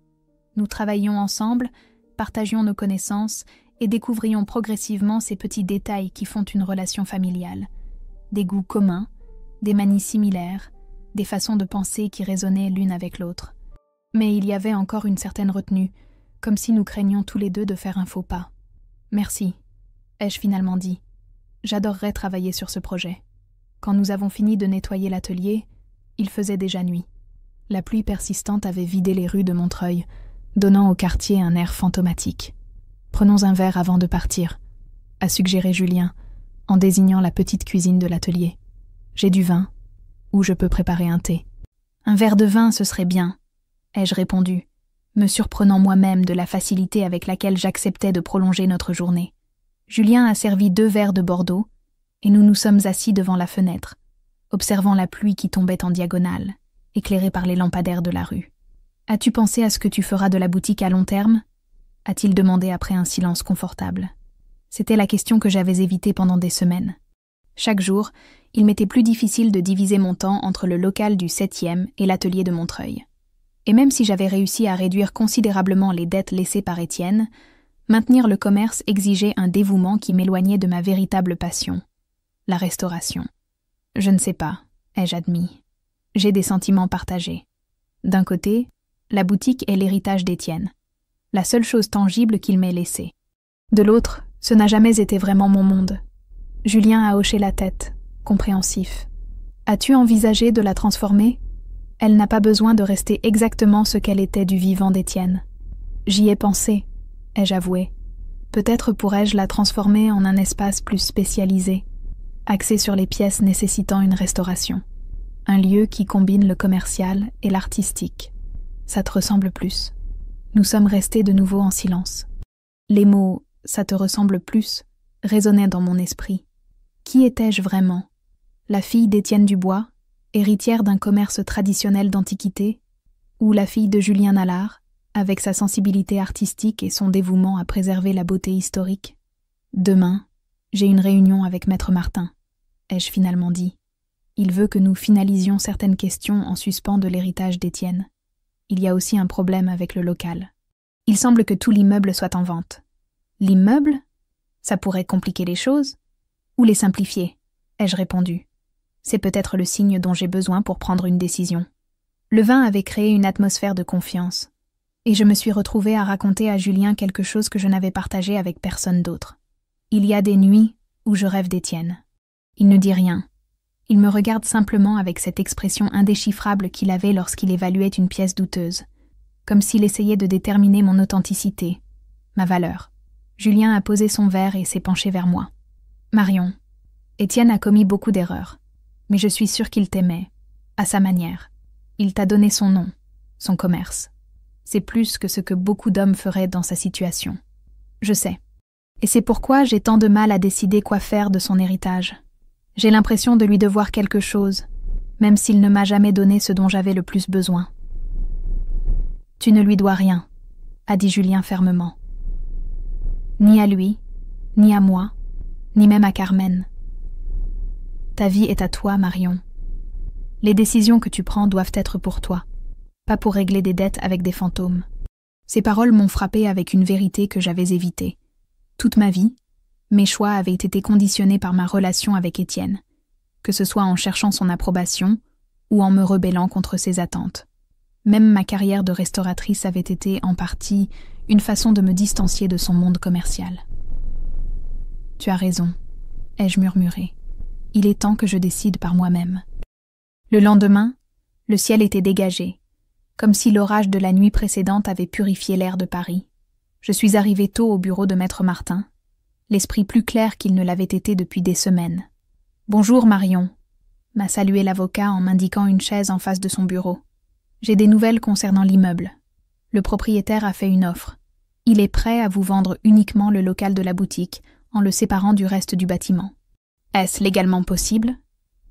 Nous travaillions ensemble, partagions nos connaissances et découvrions progressivement ces petits détails qui font une relation familiale. Des goûts communs, des manies similaires, des façons de penser qui résonnaient l'une avec l'autre. Mais il y avait encore une certaine retenue, comme si nous craignions tous les deux de faire un faux pas. « Merci », ai-je finalement dit. « J'adorerais travailler sur ce projet. » Quand nous avons fini de nettoyer l'atelier, il faisait déjà nuit. La pluie persistante avait vidé les rues de Montreuil, donnant au quartier un air fantomatique. « Prenons un verre avant de partir », a suggéré Julien, en désignant la petite cuisine de l'atelier. « J'ai du vin, ou je peux préparer un thé. »« Un verre de vin, ce serait bien », ai-je répondu, me surprenant moi-même de la facilité avec laquelle j'acceptais de prolonger notre journée. Julien a servi 2 verres de Bordeaux, et nous nous sommes assis devant la fenêtre, observant la pluie qui tombait en diagonale, éclairée par les lampadaires de la rue. « As-tu pensé à ce que tu feras de la boutique à long terme ?» a-t-il demandé après un silence confortable. C'était la question que j'avais évitée pendant des semaines. Chaque jour, il m'était plus difficile de diviser mon temps entre le local du 7e et l'atelier de Montreuil. Et même si j'avais réussi à réduire considérablement les dettes laissées par Étienne, maintenir le commerce exigeait un dévouement qui m'éloignait de ma véritable passion, la restauration. Je ne sais pas, ai-je admis. J'ai des sentiments partagés. D'un côté, la boutique est l'héritage d'Étienne, la seule chose tangible qu'il m'ait laissée. De l'autre, ce n'a jamais été vraiment mon monde. Julien a hoché la tête, compréhensif. As-tu envisagé de la transformer ? Elle n'a pas besoin de rester exactement ce qu'elle était du vivant d'Étienne. J'y ai pensé, ai-je avoué. Peut-être pourrais-je la transformer en un espace plus spécialisé, axé sur les pièces nécessitant une restauration. Un lieu qui combine le commercial et l'artistique. Ça te ressemble plus. Nous sommes restés de nouveau en silence. Les mots « ça te ressemble plus » résonnaient dans mon esprit. Qui étais-je vraiment ? La fille d'Étienne Dubois, héritière d'un commerce traditionnel d'antiquité, ou la fille de Julien Nallard, avec sa sensibilité artistique et son dévouement à préserver la beauté historique ? Demain, j'ai une réunion avec Maître Martin, ai-je finalement dit. Il veut que nous finalisions certaines questions en suspens de l'héritage d'Étienne. Il y a aussi un problème avec le local. Il semble que tout l'immeuble soit en vente. L'immeuble ? Ça pourrait compliquer les choses ? Ou les simplifier ? Ai-je répondu. C'est peut-être le signe dont j'ai besoin pour prendre une décision. Le vin avait créé une atmosphère de confiance, et je me suis retrouvée à raconter à Julien quelque chose que je n'avais partagé avec personne d'autre. Il y a des nuits où je rêve d'Étienne. Il ne dit rien. Il me regarde simplement avec cette expression indéchiffrable qu'il avait lorsqu'il évaluait une pièce douteuse, comme s'il essayait de déterminer mon authenticité, ma valeur. Julien a posé son verre et s'est penché vers moi. « Marion, Étienne a commis beaucoup d'erreurs, mais je suis sûre qu'il t'aimait, à sa manière. Il t'a donné son nom, son commerce. C'est plus que ce que beaucoup d'hommes feraient dans sa situation. Je sais. Et c'est pourquoi j'ai tant de mal à décider quoi faire de son héritage. J'ai l'impression de lui devoir quelque chose, même s'il ne m'a jamais donné ce dont j'avais le plus besoin. Tu ne lui dois rien, a dit Julien fermement. Ni à lui, ni à moi, ni même à Carmen. Ta vie est à toi, Marion. Les décisions que tu prends doivent être pour toi, pas pour régler des dettes avec des fantômes. Ces paroles m'ont frappée avec une vérité que j'avais évitée. Toute ma vie, mes choix avaient été conditionnés par ma relation avec Étienne, que ce soit en cherchant son approbation ou en me rebellant contre ses attentes. Même ma carrière de restauratrice avait été, en partie, une façon de me distancier de son monde commercial. « Tu as raison », ai-je murmuré. « Il est temps que je décide par moi-même. » Le lendemain, le ciel était dégagé, comme si l'orage de la nuit précédente avait purifié l'air de Paris. Je suis arrivée tôt au bureau de Maître Martin, l'esprit plus clair qu'il ne l'avait été depuis des semaines. « Bonjour Marion », m'a salué l'avocat en m'indiquant une chaise en face de son bureau. « J'ai des nouvelles concernant l'immeuble. Le propriétaire a fait une offre. Il est prêt à vous vendre uniquement le local de la boutique, en le séparant du reste du bâtiment. Est-ce légalement possible?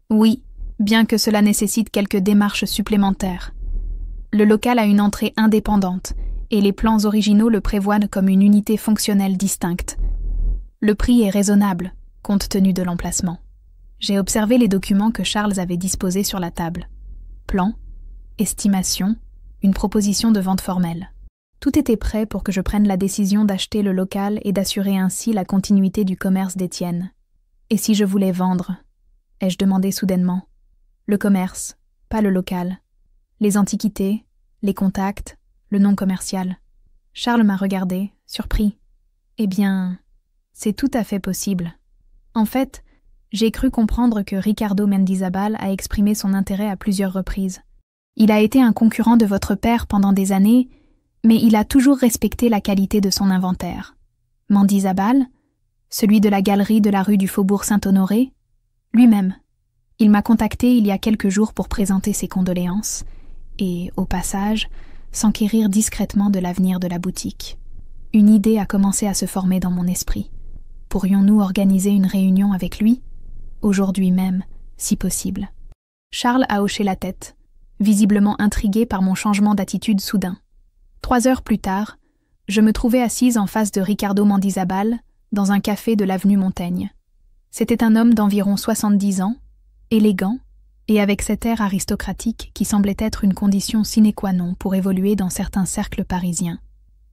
Oui, bien que cela nécessite quelques démarches supplémentaires. Le local a une entrée indépendante, et les plans originaux le prévoient comme une unité fonctionnelle distincte. Le prix est raisonnable, compte tenu de l'emplacement. J'ai observé les documents que Charles avait disposés sur la table. Plan, estimation, une proposition de vente formelle. Tout était prêt pour que je prenne la décision d'acheter le local et d'assurer ainsi la continuité du commerce d'Étienne. Et si je voulais vendre? Ai-je demandé soudainement. Le commerce, pas le local. Les antiquités, les contacts, le nom commercial. Charles m'a regardé, surpris. Eh bien, c'est tout à fait possible. En fait, j'ai cru comprendre que Ricardo Mendizabal a exprimé son intérêt à plusieurs reprises. Il a été un concurrent de votre père pendant des années, mais il a toujours respecté la qualité de son inventaire. Mendizabal, celui de la galerie de la rue du Faubourg Saint-Honoré, lui-même. Il m'a contacté il y a quelques jours pour présenter ses condoléances et, au passage, s'enquérir discrètement de l'avenir de la boutique. Une idée a commencé à se former dans mon esprit. Pourrions-nous organiser une réunion avec lui? Aujourd'hui même, si possible. Charles a hoché la tête, visiblement intrigué par mon changement d'attitude soudain. 3 heures plus tard, je me trouvais assise en face de Ricardo Mendizabal, dans un café de l'avenue Montaigne. C'était un homme d'environ 70 ans, élégant, et avec cet air aristocratique qui semblait être une condition sine qua non pour évoluer dans certains cercles parisiens.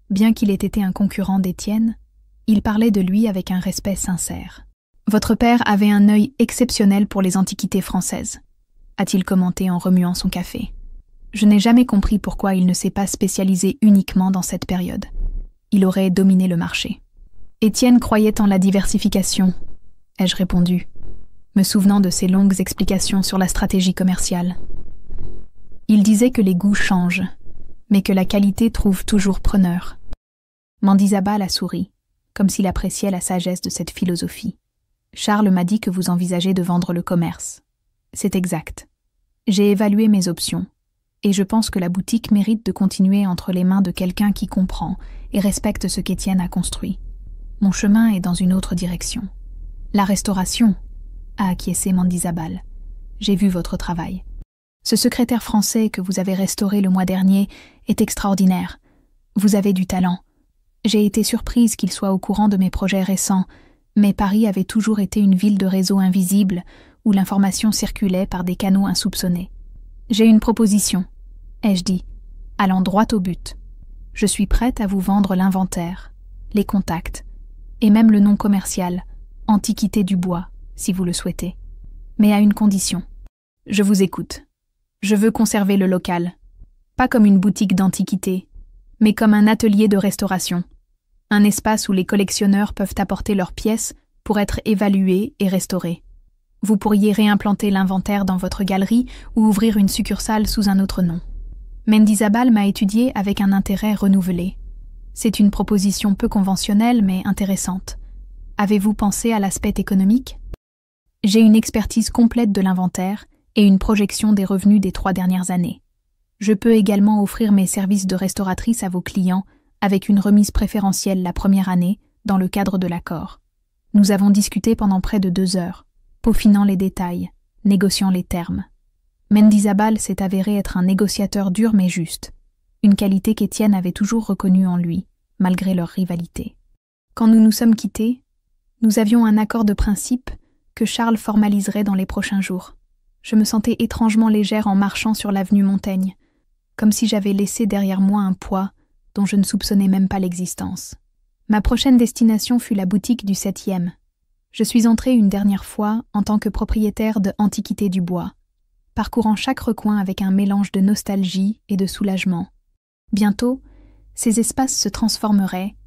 Bien qu'il ait été un concurrent d'Étienne, il parlait de lui avec un respect sincère. « Votre père avait un œil exceptionnel pour les antiquités françaises », a-t-il commenté en remuant son café. Je n'ai jamais compris pourquoi il ne s'est pas spécialisé uniquement dans cette période. Il aurait dominé le marché. Étienne croyait en la diversification, ai-je répondu, me souvenant de ses longues explications sur la stratégie commerciale. Il disait que les goûts changent, mais que la qualité trouve toujours preneur. Mendizabal a souri, comme s'il appréciait la sagesse de cette philosophie. Charles m'a dit que vous envisagez de vendre le commerce. C'est exact. J'ai évalué mes options, et je pense que la boutique mérite de continuer entre les mains de quelqu'un qui comprend et respecte ce qu'Étienne a construit. Mon chemin est dans une autre direction. La restauration, a acquiescé Mendizabal. J'ai vu votre travail. Ce secrétaire français que vous avez restauré le mois dernier est extraordinaire. Vous avez du talent. J'ai été surprise qu'il soit au courant de mes projets récents, mais Paris avait toujours été une ville de réseau invisible où l'information circulait par des canaux insoupçonnés. J'ai une proposition, ai-je dit, allant droit au but. Je suis prête à vous vendre l'inventaire, les contacts, et même le nom commercial, Antiquité du Bois, si vous le souhaitez. Mais à une condition. Je vous écoute. Je veux conserver le local, pas comme une boutique d'antiquité, mais comme un atelier de restauration. Un espace où les collectionneurs peuvent apporter leurs pièces pour être évaluées et restaurées. Vous pourriez réimplanter l'inventaire dans votre galerie ou ouvrir une succursale sous un autre nom. Mendizabal m'a étudié avec un intérêt renouvelé. C'est une proposition peu conventionnelle mais intéressante. Avez-vous pensé à l'aspect économique? J'ai une expertise complète de l'inventaire et une projection des revenus des 3 dernières années. Je peux également offrir mes services de restauratrice à vos clients avec une remise préférentielle la première année dans le cadre de l'accord. Nous avons discuté pendant près de 2 heures, peaufinant les détails, négociant les termes. Mendizábal s'est avéré être un négociateur dur mais juste, une qualité qu'Étienne avait toujours reconnue en lui, malgré leur rivalité. Quand nous nous sommes quittés, nous avions un accord de principe que Charles formaliserait dans les prochains jours. Je me sentais étrangement légère en marchant sur l'avenue Montaigne, comme si j'avais laissé derrière moi un poids dont je ne soupçonnais même pas l'existence. Ma prochaine destination fut la boutique du 7e. Je suis entrée une dernière fois en tant que propriétaire de Antiquités du Bois, parcourant chaque recoin avec un mélange de nostalgie et de soulagement. Bientôt, ces espaces se transformeraient,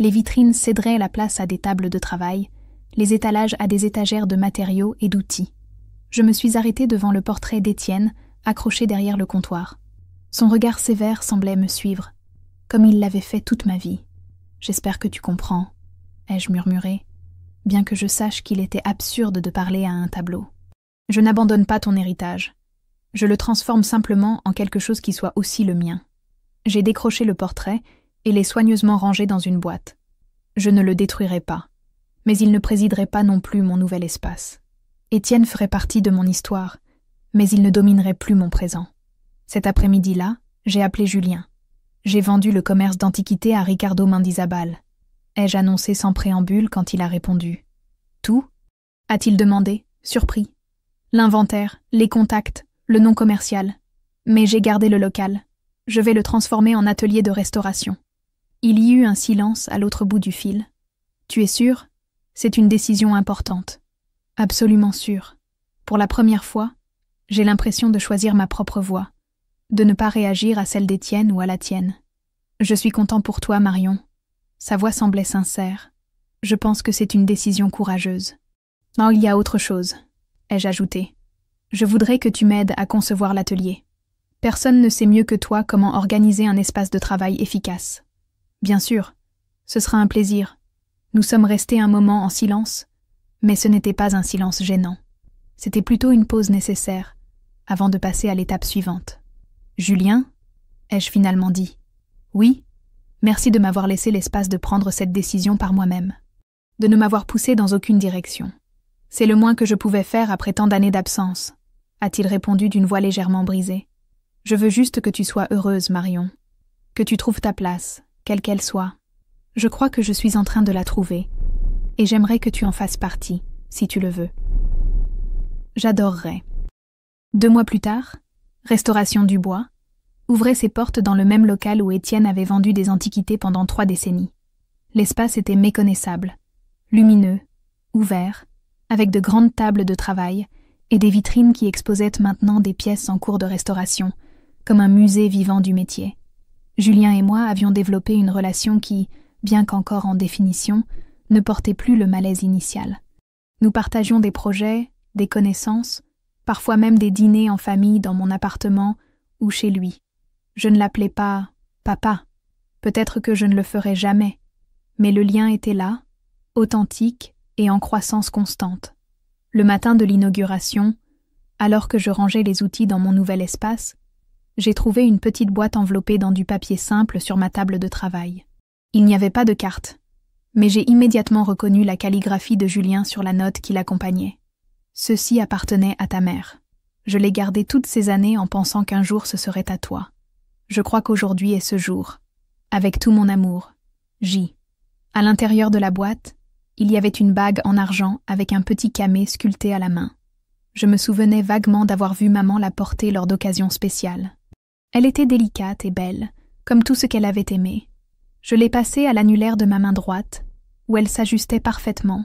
les vitrines céderaient la place à des tables de travail, les étalages à des étagères de matériaux et d'outils. Je me suis arrêtée devant le portrait d'Étienne, accroché derrière le comptoir. Son regard sévère semblait me suivre, comme il l'avait fait toute ma vie. « J'espère que tu comprends », ai-je murmuré, bien que je sache qu'il était absurde de parler à un tableau. « Je n'abandonne pas ton héritage. Je le transforme simplement en quelque chose qui soit aussi le mien. » J'ai décroché le portrait et l'ai soigneusement rangé dans une boîte. Je ne le détruirai pas, mais il ne présiderait pas non plus mon nouvel espace. Étienne ferait partie de mon histoire, mais il ne dominerait plus mon présent. Cet après-midi-là, j'ai appelé Julien. J'ai vendu le commerce d'antiquités à Ricardo Mendizábal. Ai-je annoncé sans préambule quand il a répondu. « Tout » a-t-il demandé, surpris. L'inventaire, les contacts, le nom commercial. Mais j'ai gardé le local. Je vais le transformer en atelier de restauration. Il y eut un silence à l'autre bout du fil. « Tu es sûr ? C'est une décision importante. » « Absolument sûr. Pour la première fois, j'ai l'impression de choisir ma propre voie, de ne pas réagir à celle d'Étienne ou à la tienne. Je suis content pour toi, Marion. » Sa voix semblait sincère. « Je pense que c'est une décision courageuse. »« Non, il y a autre chose, » ai-je ajouté. « Je voudrais que tu m'aides à concevoir l'atelier. Personne ne sait mieux que toi comment organiser un espace de travail efficace. » « Bien sûr, ce sera un plaisir. » Nous sommes restés un moment en silence, mais ce n'était pas un silence gênant. C'était plutôt une pause nécessaire, avant de passer à l'étape suivante. « Julien ?» ai-je finalement dit. « Oui, merci de m'avoir laissé l'espace de prendre cette décision par moi-même, de ne m'avoir poussé dans aucune direction. C'est le moins que je pouvais faire après tant d'années d'absence, » a-t-il répondu d'une voix légèrement brisée. « Je veux juste que tu sois heureuse, Marion, que tu trouves ta place, quelle qu'elle soit. Je crois que je suis en train de la trouver, et j'aimerais que tu en fasses partie, si tu le veux. J'adorerais. » 2 mois plus tard, Restauration du Bois ouvrait ses portes dans le même local où Étienne avait vendu des antiquités pendant 3 décennies. L'espace était méconnaissable, lumineux, ouvert, avec de grandes tables de travail et des vitrines qui exposaient maintenant des pièces en cours de restauration, comme un musée vivant du métier. Julien et moi avions développé une relation qui, bien qu'encore en définition, ne portait plus le malaise initial. Nous partagions des projets, des connaissances, parfois même des dîners en famille dans mon appartement ou chez lui. Je ne l'appelais pas « papa », peut-être que je ne le ferais jamais, mais le lien était là, authentique et en croissance constante. Le matin de l'inauguration, alors que je rangeais les outils dans mon nouvel espace, j'ai trouvé une petite boîte enveloppée dans du papier simple sur ma table de travail. Il n'y avait pas de carte, mais j'ai immédiatement reconnu la calligraphie de Julien sur la note qui l'accompagnait. « Ceci appartenait à ta mère. Je l'ai gardé toutes ces années en pensant qu'un jour ce serait à toi. Je crois qu'aujourd'hui est ce jour. Avec tout mon amour. J. » À l'intérieur de la boîte, il y avait une bague en argent avec un petit camée sculpté à la main. Je me souvenais vaguement d'avoir vu maman la porter lors d'occasions spéciales. Elle était délicate et belle, comme tout ce qu'elle avait aimé. Je l'ai passée à l'annulaire de ma main droite, où elle s'ajustait parfaitement.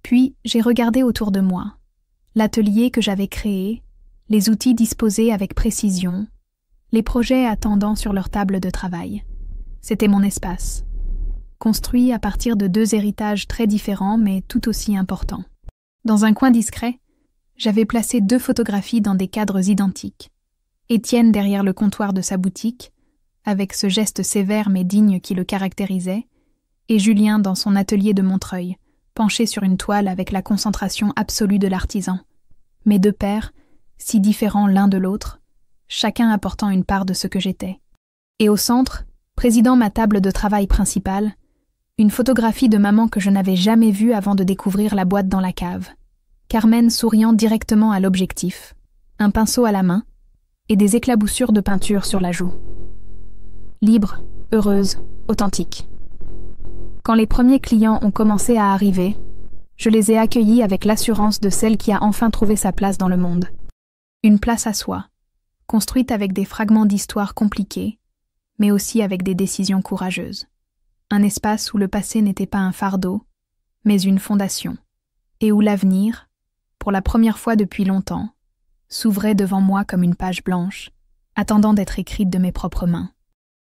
Puis j'ai regardé autour de moi. L'atelier que j'avais créé, les outils disposés avec précision, les projets attendant sur leur table de travail. C'était mon espace, construit à partir de 2 héritages très différents mais tout aussi importants. Dans un coin discret, j'avais placé 2 photographies dans des cadres identiques. Étienne derrière le comptoir de sa boutique, avec ce geste sévère mais digne qui le caractérisait, et Julien dans son atelier de Montreuil, penché sur une toile avec la concentration absolue de l'artisan. Mes 2 pères, si différents l'un de l'autre, chacun apportant une part de ce que j'étais. Et au centre, Président ma table de travail principale, une photographie de maman que je n'avais jamais vue avant de découvrir la boîte dans la cave. Carmen souriant directement à l'objectif, un pinceau à la main et des éclaboussures de peinture sur la joue. Libre, heureuse, authentique. Quand les premiers clients ont commencé à arriver, je les ai accueillis avec l'assurance de celle qui a enfin trouvé sa place dans le monde. Une place à soi, construite avec des fragments d'histoire compliqués, mais aussi avec des décisions courageuses. Un espace où le passé n'était pas un fardeau, mais une fondation, et où l'avenir, pour la première fois depuis longtemps, s'ouvrait devant moi comme une page blanche, attendant d'être écrite de mes propres mains.